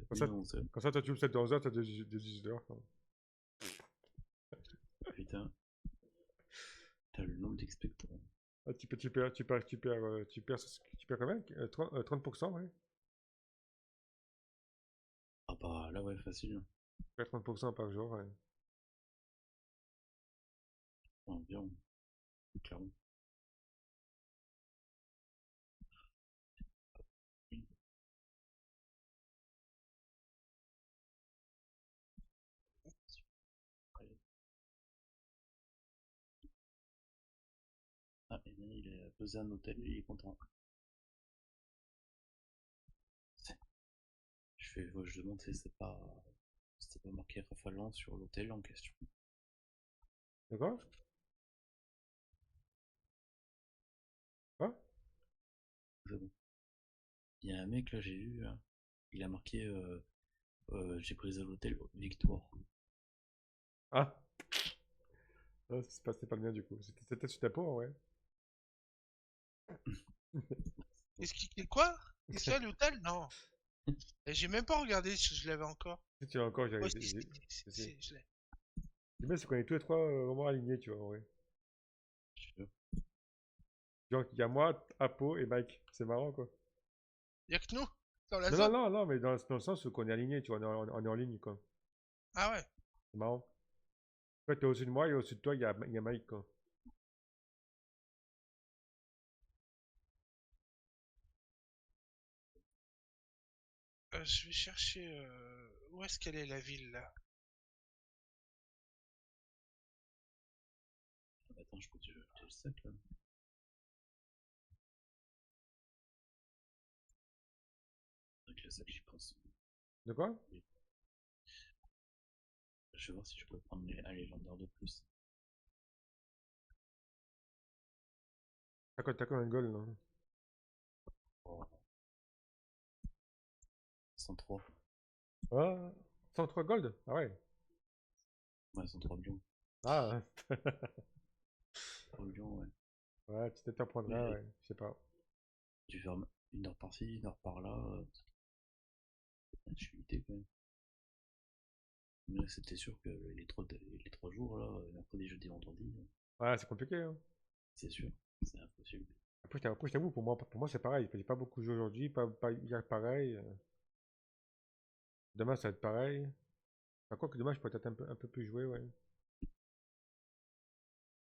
Comme ça, Une 11h. comme ça toi, tu me 7 de 11h, t'as de 18h, quoi. Putain, t'as le nombre d'expectants. Ah, tu perds combien? 30%, ouais. Ah bah là, ouais, facile. Tu perds 30% par jour, ouais. Environ, clairement. Ah, et là, il a posé un hôtel, il est content. Je demande si c'était pas marqué Rafalan sur l'hôtel en question. D'accord? Quoi? C'est bon. Il y a un mec là, j'ai vu, il a marqué j'ai pris à l'hôtel Victoire. Ah, ah, c'était pas le mien, du coup. C'était sur ta peau, ouais. Quoi? Qu'est-ce qu'il y a, l'hôtel? Non. Et j'ai même pas regardé si je l'avais encore. Si tu l'as encore, Ouais, si. je l'ai. Le bien, c'est qu'on est tous les trois vraiment alignés, tu vois, ouais. Je sais pas. Genre, il y a moi, Apo et Mike. C'est marrant, quoi. Y'a que nous dans la Non, zone. non, mais dans le sens où qu'on est alignés, tu vois, on est en ligne, quoi. Ah ouais. C'est marrant. Toi, t'es au-dessus de moi et au-dessus de toi, il y a Mike, quoi. Je vais chercher. Où est-ce qu'elle est la ville là? Attends, je peux te jeter le sac là. Avec le sac, j'y pense. De quoi? Oui. Je vais voir si je peux prendre un légendaire de plus. T'as combien de gold, là? Oh, 103. Ah, 103 gold? Ah ouais. Ouais, 103 millions. Ah, 3 millions, ouais. ouais, tu t'en prendras, Mais ouais. Je sais pas. tu fais une heure par-ci, une heure par-là. Je suis limité quand même. Mais là, c'était sûr que les 3 jours, là, mercredi, jeudi, vendredi, Ouais, c'est compliqué, hein. c'est sûr. C'est impossible. Après, je t'avoue, pour moi c'est pareil. J'ai pas beaucoup joué aujourd'hui, pas hier pareil. Demain, ça va être pareil. Enfin, quoi que demain, je pourrais peut-être un peu plus jouer, ouais.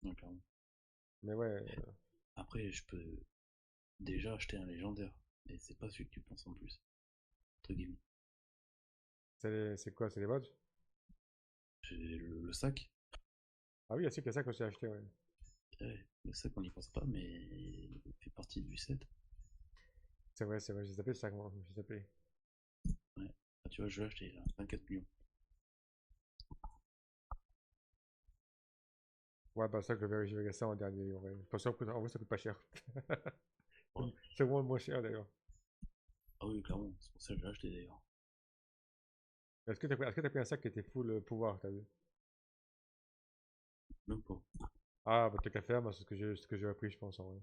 Ouais, clairement. Mais ouais, Après, je peux déjà acheter un légendaire. Et c'est pas celui que tu penses en plus. Entre guillemets. c'est quoi? C'est les mods? J'ai le sac. Ah oui, c'est qu'il y a ça qu'on s'est acheté, ouais. Ouais, le sac, on n'y pense pas, mais il fait partie du set. C'est vrai, j'ai zappé ça, moi. J'ai zappé. Ouais. Ah, tu vois, je l'ai acheté là, 24 millions. Ouais, bah ça, je verrai ça en dernier, en vrai. Parce qu'en en vrai, ça coûte pas cher. Ouais. C'est vraiment le moins cher, d'ailleurs. Ah oui, clairement, c'est pour ça que je l'ai acheté d'ailleurs. Est-ce que t'as pris un sac qui était full pouvoir, t'as vu? Même pas. Ah, bah t'as qu'à faire, moi, c'est ce que j'aurais pris, je pense, en vrai.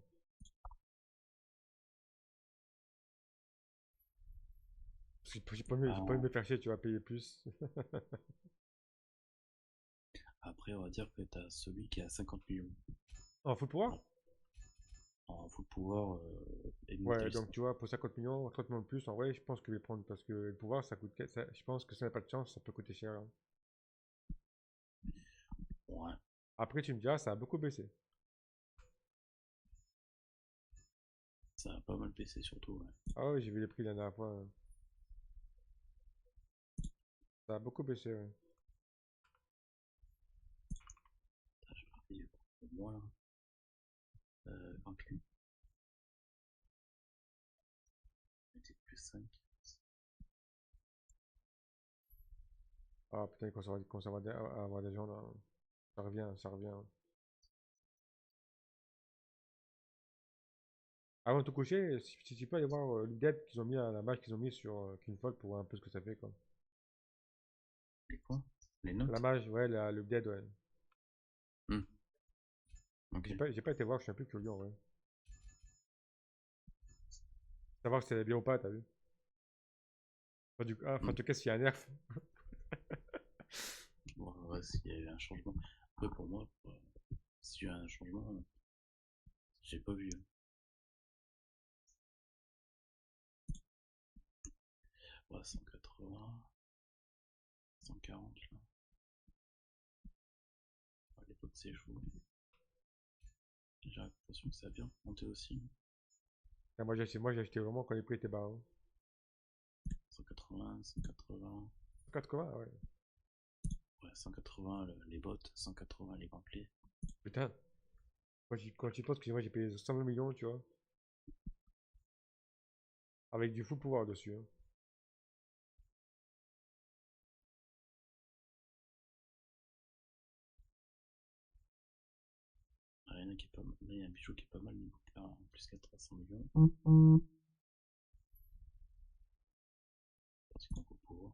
Parce que j'ai pas envie de Ah, me faire chier, tu vas payer plus. après, on va dire que t'as celui qui a 50 millions. En full pouvoir? En, en full pouvoir et Ouais, Mortal donc Serpent. tu vois, pour 50 millions, 30 millions de plus, en vrai, je pense que je vais prendre parce que le pouvoir, ça coûte. Je pense que si on n'a pas de chance, ça peut coûter cher, hein. Ouais, Après, tu me diras, ça a beaucoup baissé. ça a pas mal baissé surtout. Ouais. Ah ouais, j'ai vu les prix la dernière fois, hein. Ça a beaucoup baissé, ouais. Putain, je vais payer pour moi là. 28. C'était plus 5. Ah putain, quand ça va avoir des gens là. Ça revient, ça revient. Avant de te coucher, si tu peux aller voir l'update qu'ils ont mis à la match qu'ils ont mis sur Kinfall pour voir un peu ce que ça fait, quoi. Les quoi? Les La notes? mage, ouais, l'update, ouais. Hmm, ok. J'ai pas été voir, je suis un peu curieux en vrai. Savoir si c'est bien ou pas, t'as vu? Enfin, en Hmm. tout cas, s'il y a un nerf. Bon, ouais, s'il y a eu un changement. Après, pour moi, s'il y a eu un changement, j'ai pas vu. Ouais, 180, 140 là. Ouais, les potes, c'est chaud. J'ai l'impression que ça a bien monté aussi. Ah, moi, j'ai acheté vraiment quand les prix étaient bas, hein. 180, 180. 80, ouais. Ouais, 180 les bots, 180 les gameplays. Putain, quand tu penses que moi j'ai payé 120 millions, tu vois, avec du full pouvoir dessus, hein. Il y en a qui est pas mal. Là, il y a un bijou qui est pas mal niveau en plus qu'à 300 millions. Parti qu'on peut pouvoir.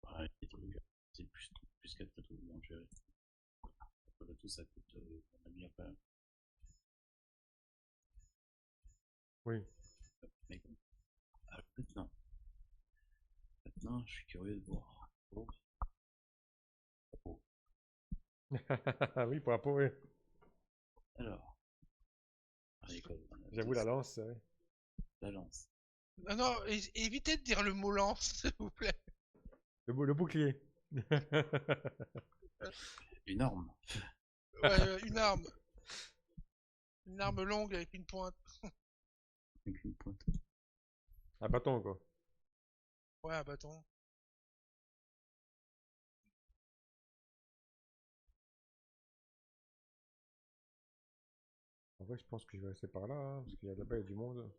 Ouais, c'est plus 4 tout bien géré. Après, tout ça coûte on a bien pas. Oui. Mais bon. Ah, maintenant. Maintenant, je suis curieux de voir. Oh, oh. Oui, pour la peau, oui. Alors, allez, quoi, J'avoue, la lance, ouais. la lance. Non, non, évitez de dire le mot lance, s'il vous plaît. Le bouclier. Une arme. Ouais, une arme. Une arme longue avec une pointe. Avec une pointe. Un bâton, quoi. Ouais, un bâton. En vrai, je pense que je vais rester par là, hein, parce qu'il y a là-bas, il y a du monde.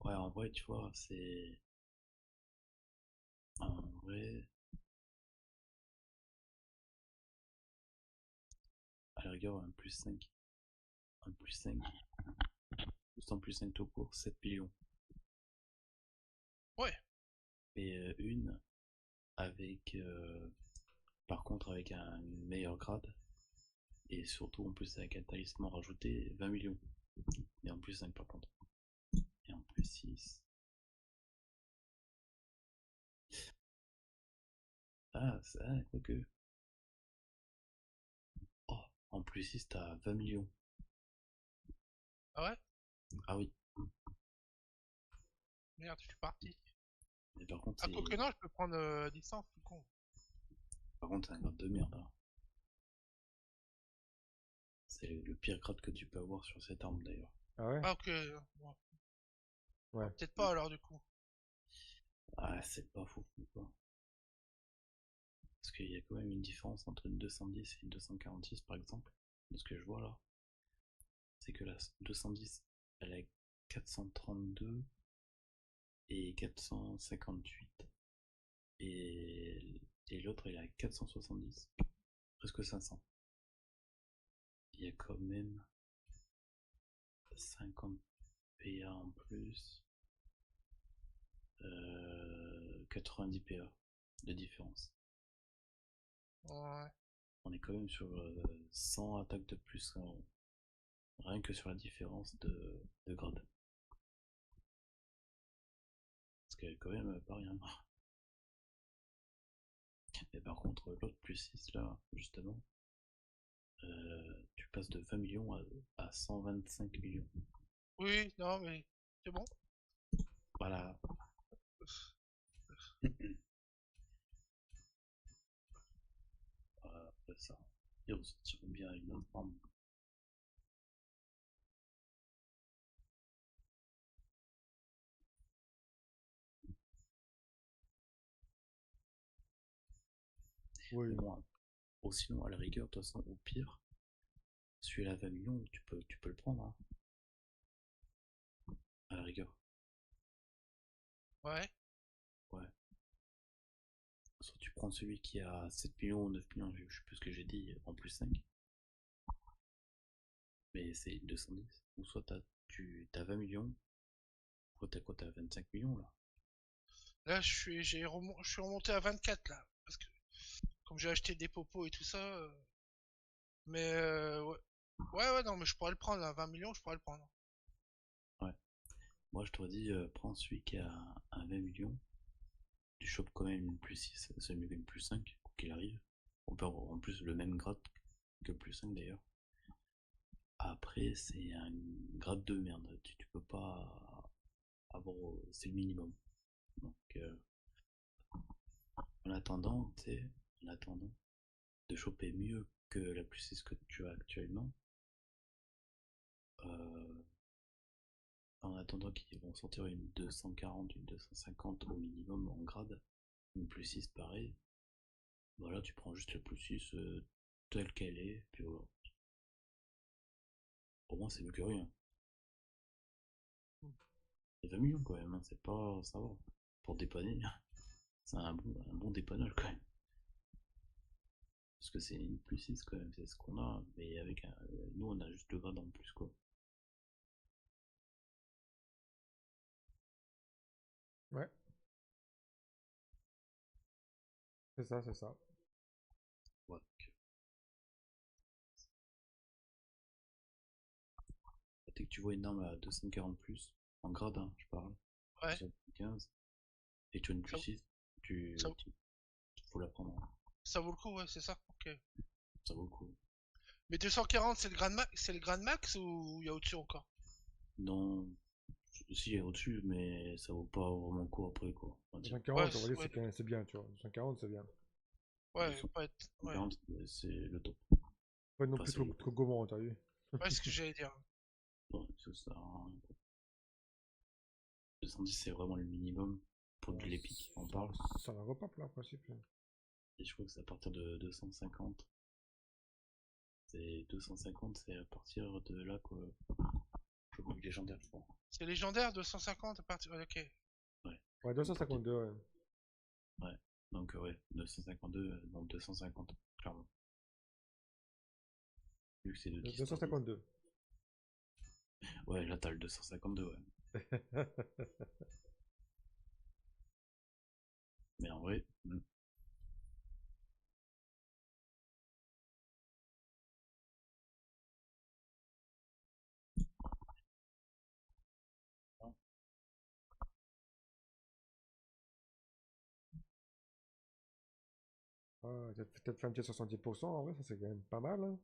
Ouais, en vrai, tu vois, c'est. En vrai. la rigueur, un plus 5. Un plus 5. Juste en plus 5 tout court, 7 millions. Ouais. Et une avec, par contre, avec un meilleur grade. Et surtout, en plus, avec un talisman rajouté, 20 millions. Et en plus 5 par contre. Et en plus 6. Ah, quoique. Oh, en plus 6, t'as 20 millions. Ah ouais? Ah oui. Merde, je suis parti. Mais par contre, Ah, quoique non, je peux prendre distance, c'est con. Par contre, c'est un grade de merde. Hein. C'est le pire grade que tu peux avoir sur cette arme d'ailleurs. Ah ouais? Ah, ok. Ouais. Ouais. Peut-être pas alors, du coup. Ah, c'est pas fou quoi. Parce qu'il y a quand même une différence entre une 210 et une 246 par exemple. De ce que je vois là. C'est que la 210, elle a 432 et 458. Et l'autre, il a 470. Presque 500. Il y a quand même 50 PA en plus. 90 PA de différence. Ouais. On est quand même sur 100 attaques de plus rien que sur la différence de grade. Ce qui est quand même pas rien. Et par contre, l'autre plus 6 là, justement, tu passes de 20 millions à 125 millions. Oui, non, mais c'est bon. Voilà. Voilà, après ça. Ils ressortiront bien une autre arme. Oui. Bon, ou sinon, à la rigueur, de toute façon, au pire, celui-là à 20 millions, tu peux le prendre. Hein. À la rigueur. Ouais. Ouais. Soit tu prends celui qui a 7 millions ou 9 millions, je sais plus ce que j'ai dit, en plus 5. Mais c'est une 210. Ou soit t'as 20 millions. T'as quoi? T'as 25 millions là. Là, je suis remonté à 24 là. Parce que comme j'ai acheté des popos et tout ça. Mais ouais. Ouais, non, mais je pourrais le prendre à 20 millions, je pourrais le prendre. Ouais. Moi je t'aurais dit, prends celui qui a un 20 millions. Tu chopes quand même une plus 6, c'est mieux qu'une plus 5, quoi qu'il arrive. On peut avoir en plus le même grade que plus 5 d'ailleurs. Après, c'est un grade de merde. Tu peux pas avoir. C'est le minimum. Donc, en attendant, tu sais, en attendant de choper mieux que la plus 6 que tu as actuellement, euh, en attendant qu'ils vont sortir une 240, une 250 au minimum en grade, une plus 6 pareil, voilà, tu prends juste la plus 6 telle qu'elle est, puis voilà. Pour moi, c'est mieux que rien. C'est 20 millions quand même, hein, c'est pas. Ça va. Pour dépanner, c'est un bon dépannage quand même. Parce que c'est une plus 6 quand même, c'est ce qu'on a, mais avec un. Nous, on a juste le grade en plus quoi. Ouais. C'est ça, c'est ça. Ouais. Dès que tu vois une arme à 240 plus, en grade, hein, je parle, Ouais. 15, et tu as une plus Ça, 6, ça, faut la prendre. Hein. ça vaut le coup, ouais, c'est ça. Ok. Ça vaut le coup. Mais 240, c'est le Grand Max ou il y a au-dessus encore? Non, si, il y a au-dessus, mais ça vaut pas vraiment le coup après, quoi. On va dire. Ouais, 240, on va dire ouais, c'est bien, tu vois. 240, c'est bien. ouais, pas être. Ouais, 240, c'est le top. Pas non Enfin, plus c'est trop, le. trop gourmand, t'as vu? ouais, c'est ce que j'allais dire. Ouais, ça sert à rien, quoi. 210, c'est vraiment le minimum pour de Ouais, l'épique, on parle. ça la repop là, en principe. Et je crois que c'est à partir de 250. C'est 250, c'est à partir de là que je vois légendaire, je crois. C'est légendaire 250 à partir. Ok. Ouais. Ouais, 252, ouais. Ouais. Donc, ouais, 252, donc 250, clairement. Vu que c'est de 10 sur 10. 252. Ouais, là t'as le 252, ouais. Mais en vrai, Ah, t'as peut-être fait un petit 70%, en vrai, ça c'est quand même pas mal, hein.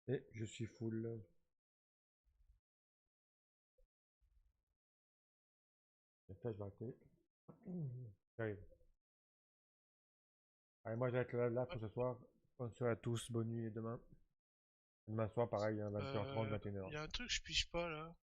Et je suis full. Et ça, je vais arrêter. J'arrive. Allez, moi j'arrête là pour ce soir. Bonne soirée à tous, bonne nuit et demain. Demain soir, pareil, hein, 20h30, Il 21h. y a un truc que je pige pas là.